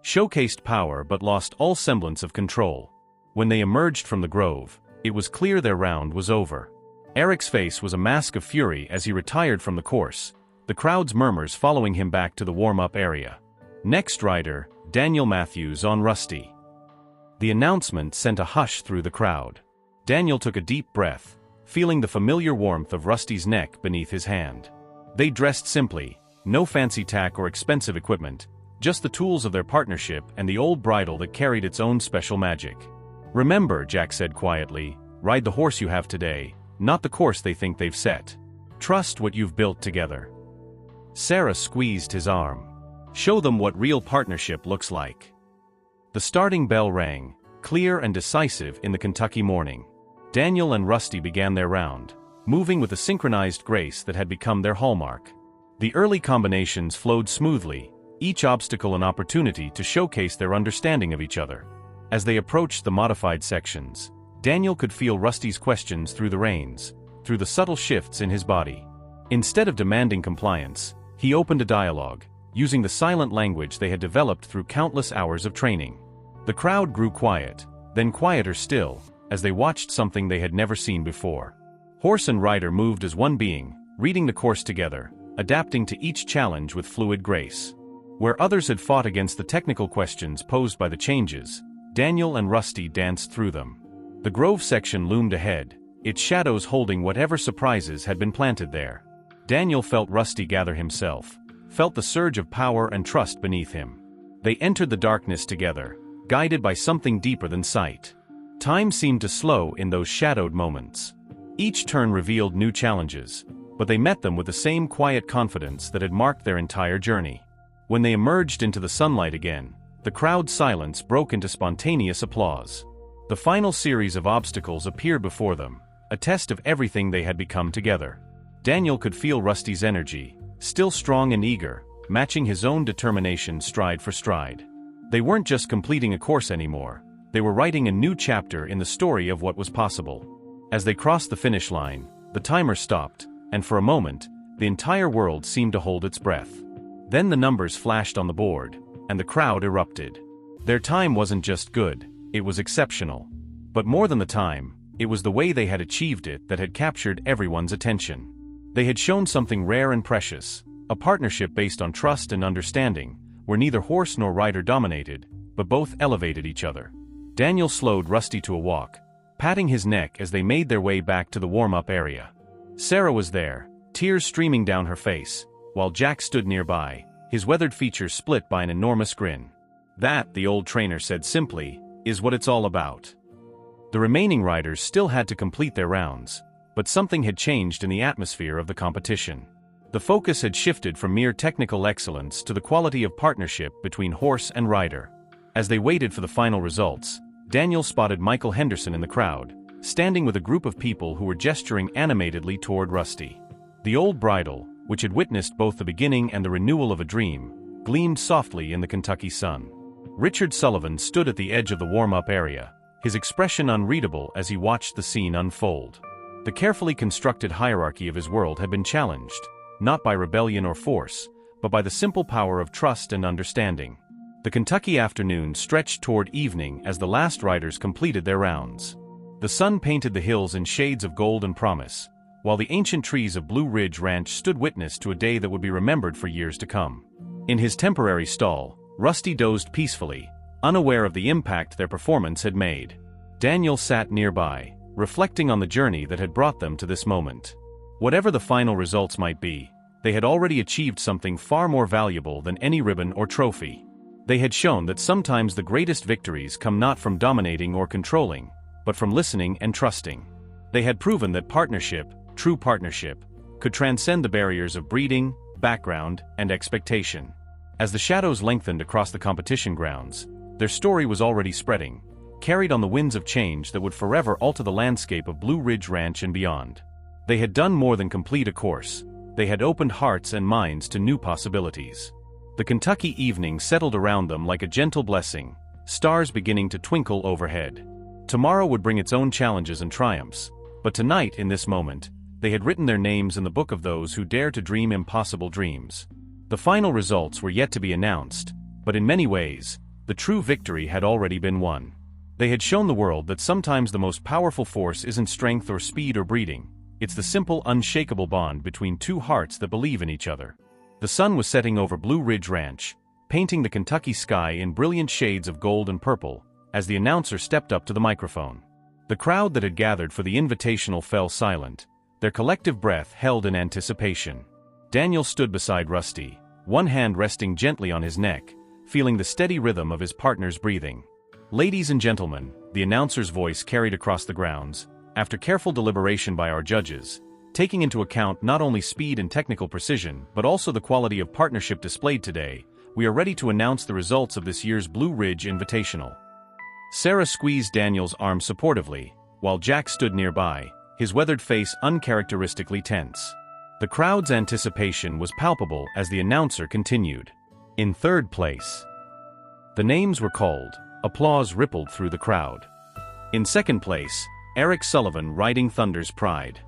showcased power but lost all semblance of control. When they emerged from the Grove, it was clear their round was over. Eric's face was a mask of fury as he retired from the course, the crowd's murmurs following him back to the warm-up area. Next rider, Daniel Matthews on Rusty. The announcement sent a hush through the crowd. Daniel took a deep breath, feeling the familiar warmth of Rusty's neck beneath his hand. They dressed simply, no fancy tack or expensive equipment, just the tools of their partnership and the old bridle that carried its own special magic. "Remember," Jack said quietly, "ride the horse you have today, not the course they think they've set. Trust what you've built together." Sarah squeezed his arm. "Show them what real partnership looks like." The starting bell rang, clear and decisive in the Kentucky morning. Daniel and Rusty began their round, moving with a synchronized grace that had become their hallmark. The early combinations flowed smoothly, each obstacle an opportunity to showcase their understanding of each other. As they approached the modified sections, Daniel could feel Rusty's questions through the reins, through the subtle shifts in his body. Instead of demanding compliance, he opened a dialogue, using the silent language they had developed through countless hours of training. The crowd grew quiet, then quieter still, as they watched something they had never seen before. Horse and rider moved as one being, reading the course together, adapting to each challenge with fluid grace. Where others had fought against the technical questions posed by the changes, Daniel and Rusty danced through them. The Grove section loomed ahead, its shadows holding whatever surprises had been planted there. Daniel felt Rusty gather himself, felt the surge of power and trust beneath him. They entered the darkness together, guided by something deeper than sight. Time seemed to slow in those shadowed moments. Each turn revealed new challenges, but they met them with the same quiet confidence that had marked their entire journey. When they emerged into the sunlight again, the crowd's silence broke into spontaneous applause. The final series of obstacles appeared before them, a test of everything they had become together. Daniel could feel Rusty's energy, still strong and eager, matching his own determination stride for stride. They weren't just completing a course anymore, they were writing a new chapter in the story of what was possible. As they crossed the finish line, the timer stopped, and for a moment, the entire world seemed to hold its breath. Then the numbers flashed on the board, and the crowd erupted. Their time wasn't just good, it was exceptional. But more than the time, it was the way they had achieved it that had captured everyone's attention. They had shown something rare and precious, a partnership based on trust and understanding, where neither horse nor rider dominated, but both elevated each other. Daniel slowed Rusty to a walk, patting his neck as they made their way back to the warm-up area. Sarah was there, tears streaming down her face, while Jack stood nearby, his weathered features split by an enormous grin. That, the old trainer said simply, is what it's all about. The remaining riders still had to complete their rounds, but something had changed in the atmosphere of the competition. The focus had shifted from mere technical excellence to the quality of partnership between horse and rider. As they waited for the final results, Daniel spotted Michael Henderson in the crowd, standing with a group of people who were gesturing animatedly toward Rusty. The old bridle, which had witnessed both the beginning and the renewal of a dream, gleamed softly in the Kentucky sun. Richard Sullivan stood at the edge of the warm-up area, his expression unreadable as he watched the scene unfold. The carefully constructed hierarchy of his world had been challenged, not by rebellion or force, but by the simple power of trust and understanding. The Kentucky afternoon stretched toward evening as the last riders completed their rounds. The sun painted the hills in shades of gold and promise, while the ancient trees of Blue Ridge Ranch stood witness to a day that would be remembered for years to come. In his temporary stall, Rusty dozed peacefully, unaware of the impact their performance had made. Daniel sat nearby, reflecting on the journey that had brought them to this moment. Whatever the final results might be, they had already achieved something far more valuable than any ribbon or trophy. They had shown that sometimes the greatest victories come not from dominating or controlling, but from listening and trusting. They had proven that partnership, true partnership, could transcend the barriers of breeding, background, and expectation. As the shadows lengthened across the competition grounds, their story was already spreading, carried on the winds of change that would forever alter the landscape of Blue Ridge Ranch and beyond. They had done more than complete a course. They had opened hearts and minds to new possibilities. The Kentucky evening settled around them like a gentle blessing, stars beginning to twinkle overhead. Tomorrow would bring its own challenges and triumphs, but tonight, in this moment, they had written their names in the book of those who dare to dream impossible dreams. The final results were yet to be announced, but in many ways, the true victory had already been won. They had shown the world that sometimes the most powerful force isn't strength or speed or breeding. It's the simple, unshakable bond between two hearts that believe in each other. The sun was setting over Blue Ridge Ranch, painting the Kentucky sky in brilliant shades of gold and purple, as the announcer stepped up to the microphone. The crowd that had gathered for the invitational fell silent, their collective breath held in anticipation. Daniel stood beside Rusty, one hand resting gently on his neck, feeling the steady rhythm of his partner's breathing. "Ladies and gentlemen," the announcer's voice carried across the grounds, after careful deliberation by our judges, taking into account not only speed and technical precision but also the quality of partnership displayed today, we are ready to announce the results of this year's Blue Ridge Invitational. Sarah squeezed Daniel's arm supportively, while Jack stood nearby, his weathered face uncharacteristically tense. The crowd's anticipation was palpable as the announcer continued. In third place. The names were called. Applause rippled through the crowd. In second place, Eric Sullivan riding Thunder's Pride.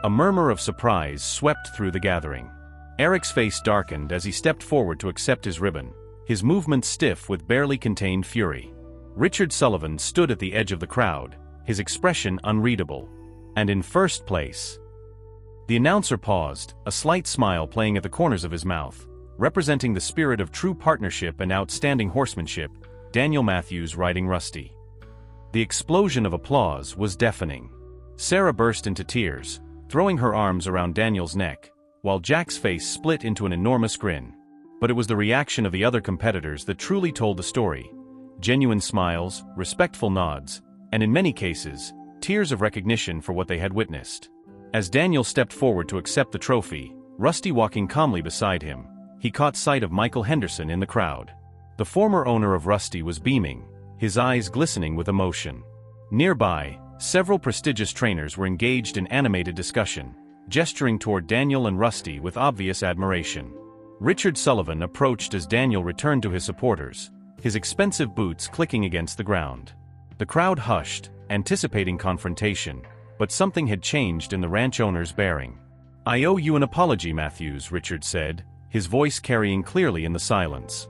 A murmur of surprise swept through the gathering. Eric's face darkened as he stepped forward to accept his ribbon, his movements stiff with barely contained fury. Richard Sullivan stood at the edge of the crowd, his expression unreadable. And in first place. The announcer paused, a slight smile playing at the corners of his mouth, representing the spirit of true partnership and outstanding horsemanship, Daniel Matthews riding Rusty. The explosion of applause was deafening. Sarah burst into tears, throwing her arms around Daniel's neck, while Jack's face split into an enormous grin. But it was the reaction of the other competitors that truly told the story. Genuine smiles, respectful nods, and in many cases, tears of recognition for what they had witnessed. As Daniel stepped forward to accept the trophy, Rusty walking calmly beside him, he caught sight of Michael Henderson in the crowd. The former owner of Rusty was beaming, his eyes glistening with emotion. Nearby, several prestigious trainers were engaged in animated discussion, gesturing toward Daniel and Rusty with obvious admiration. Richard Sullivan approached as Daniel returned to his supporters, his expensive boots clicking against the ground. The crowd hushed, anticipating confrontation, but something had changed in the ranch owner's bearing. "I owe you an apology, Matthews," Richard said, his voice carrying clearly in the silence.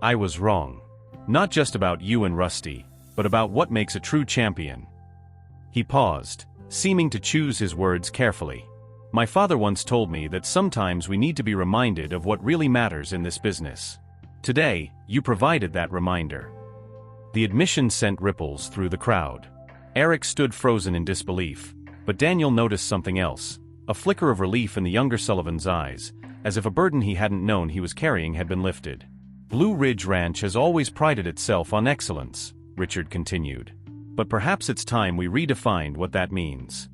"I was wrong. Not just about you and Rusty, but about what makes a true champion." He paused, seeming to choose his words carefully. "My father once told me that sometimes we need to be reminded of what really matters in this business. Today, you provided that reminder." The admission sent ripples through the crowd. Eric stood frozen in disbelief, but Daniel noticed something else, A flicker of relief in the younger Sullivan's eyes, as if a burden he hadn't known he was carrying had been lifted. Blue Ridge Ranch has always prided itself on excellence, Richard continued. But perhaps it's time we redefined what that means.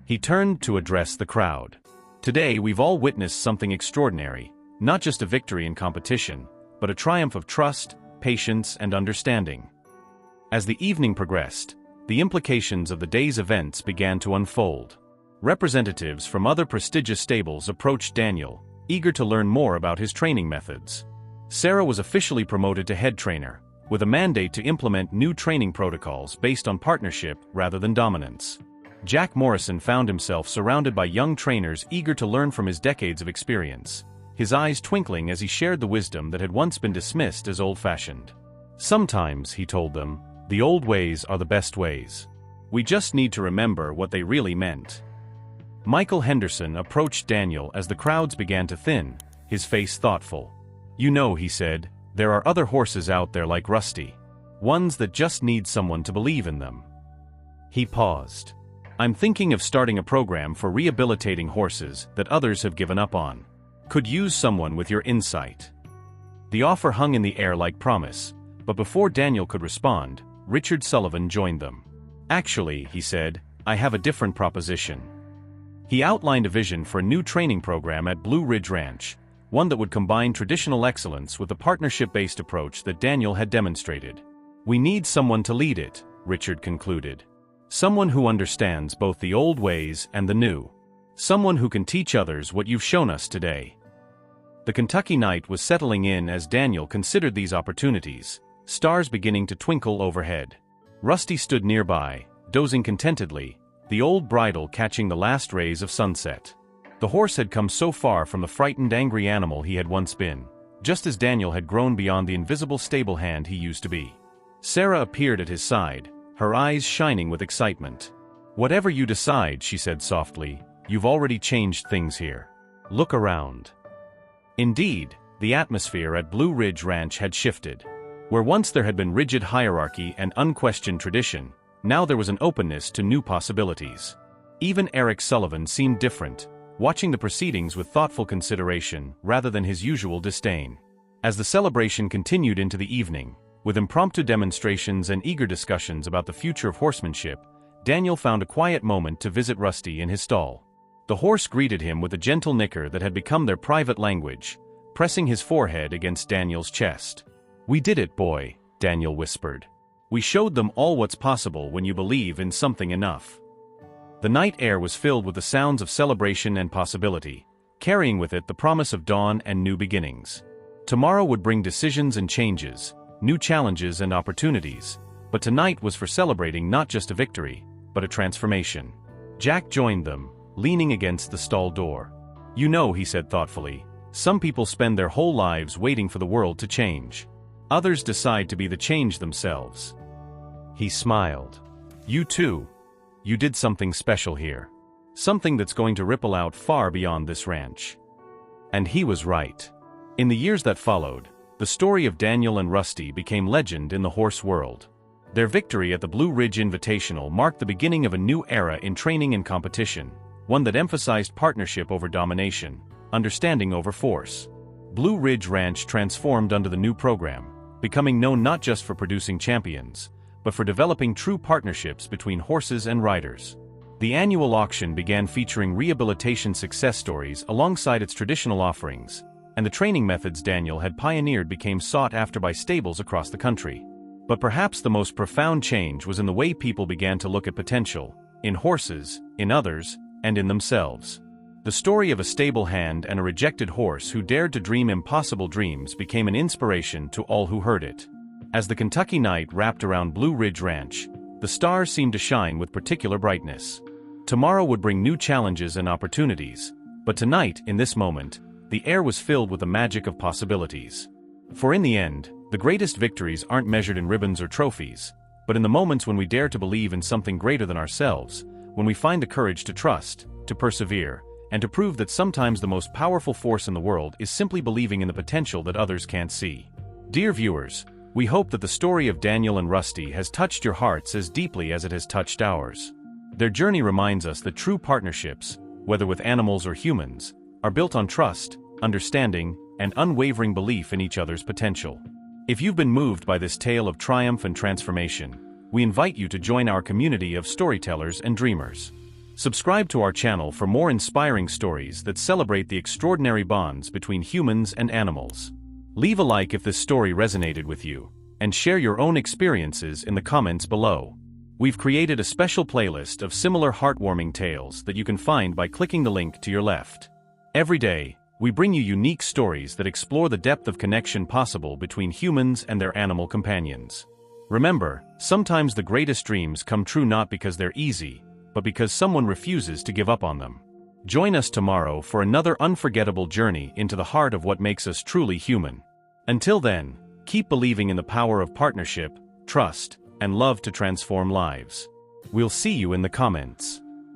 He turned to address the crowd. Today we've all witnessed something extraordinary, not just a victory in competition, but a triumph of trust, patience, and understanding. As the evening progressed, the implications of the day's events began to unfold. Representatives from other prestigious stables approached Daniel, eager to learn more about his training methods. Sarah was officially promoted to head trainer, with a mandate to implement new training protocols based on partnership rather than dominance. Jack Morrison found himself surrounded by young trainers eager to learn from his decades of experience, his eyes twinkling as he shared the wisdom that had once been dismissed as old-fashioned. Sometimes, he told them, the old ways are the best ways. We just need to remember what they really meant. Michael Henderson approached Daniel as the crowds began to thin, his face thoughtful. You know, he said, there are other horses out there like Rusty. Ones that just need someone to believe in them. He paused. I'm thinking of starting a program for rehabilitating horses that others have given up on. Could use someone with your insight. The offer hung in the air like promise, but before Daniel could respond, Richard Sullivan joined them. Actually, he said, I have a different proposition. He outlined a vision for a new training program at Blue Ridge Ranch, one that would combine traditional excellence with the partnership-based approach that Daniel had demonstrated. We need someone to lead it, Richard concluded. Someone who understands both the old ways and the new. Someone who can teach others what you've shown us today. The Kentucky night was settling in as Daniel considered these opportunities, stars beginning to twinkle overhead. Rusty stood nearby, dozing contentedly, the old bridle catching the last rays of sunset. The horse had come so far from the frightened, angry animal he had once been, just as Daniel had grown beyond the invisible stable hand he used to be. Sarah appeared at his side, her eyes shining with excitement. Whatever you decide, she said softly, you've already changed things here. Look around. Indeed, the atmosphere at Blue Ridge Ranch had shifted. Where once there had been rigid hierarchy and unquestioned tradition, now there was an openness to new possibilities. Even Eric Sullivan seemed different, watching the proceedings with thoughtful consideration rather than his usual disdain. As the celebration continued into the evening, with impromptu demonstrations and eager discussions about the future of horsemanship, Daniel found a quiet moment to visit Rusty in his stall. The horse greeted him with a gentle nicker that had become their private language, pressing his forehead against Daniel's chest. We did it, boy, Daniel whispered. We showed them all what's possible when you believe in something enough. The night air was filled with the sounds of celebration and possibility, carrying with it the promise of dawn and new beginnings. Tomorrow would bring decisions and changes, new challenges and opportunities, but tonight was for celebrating not just a victory, but a transformation. Jack joined them, leaning against the stall door. You know, he said thoughtfully, some people spend their whole lives waiting for the world to change. Others decide to be the change themselves. He smiled. You too. You did something special here. Something that's going to ripple out far beyond this ranch. And he was right. In the years that followed, the story of Daniel and Rusty became legend in the horse world. Their victory at the Blue Ridge Invitational marked the beginning of a new era in training and competition, one that emphasized partnership over domination, understanding over force. Blue Ridge Ranch transformed under the new program, becoming known not just for producing champions, but for developing true partnerships between horses and riders. The annual auction began featuring rehabilitation success stories alongside its traditional offerings, and the training methods Daniel had pioneered became sought after by stables across the country. But perhaps the most profound change was in the way people began to look at potential, in horses, in others, and in themselves. The story of a stable hand and a rejected horse who dared to dream impossible dreams became an inspiration to all who heard it. As the Kentucky night wrapped around Blue Ridge Ranch, the stars seemed to shine with particular brightness. Tomorrow would bring new challenges and opportunities, but tonight, in this moment, the air was filled with the magic of possibilities. For in the end, the greatest victories aren't measured in ribbons or trophies, but in the moments when we dare to believe in something greater than ourselves, when we find the courage to trust, to persevere, and to prove that sometimes the most powerful force in the world is simply believing in the potential that others can't see. Dear viewers, we hope that the story of Daniel and Rusty has touched your hearts as deeply as it has touched ours. Their journey reminds us that true partnerships, whether with animals or humans, are built on trust, understanding, and unwavering belief in each other's potential. If you've been moved by this tale of triumph and transformation, we invite you to join our community of storytellers and dreamers. Subscribe to our channel for more inspiring stories that celebrate the extraordinary bonds between humans and animals. Leave a like if this story resonated with you, and share your own experiences in the comments below. We've created a special playlist of similar heartwarming tales that you can find by clicking the link to your left. Every day, we bring you unique stories that explore the depth of connection possible between humans and their animal companions. Remember, sometimes the greatest dreams come true not because they're easy, but because someone refuses to give up on them. Join us tomorrow for another unforgettable journey into the heart of what makes us truly human. Until then, keep believing in the power of partnership, trust, and love to transform lives. We'll see you in the comments.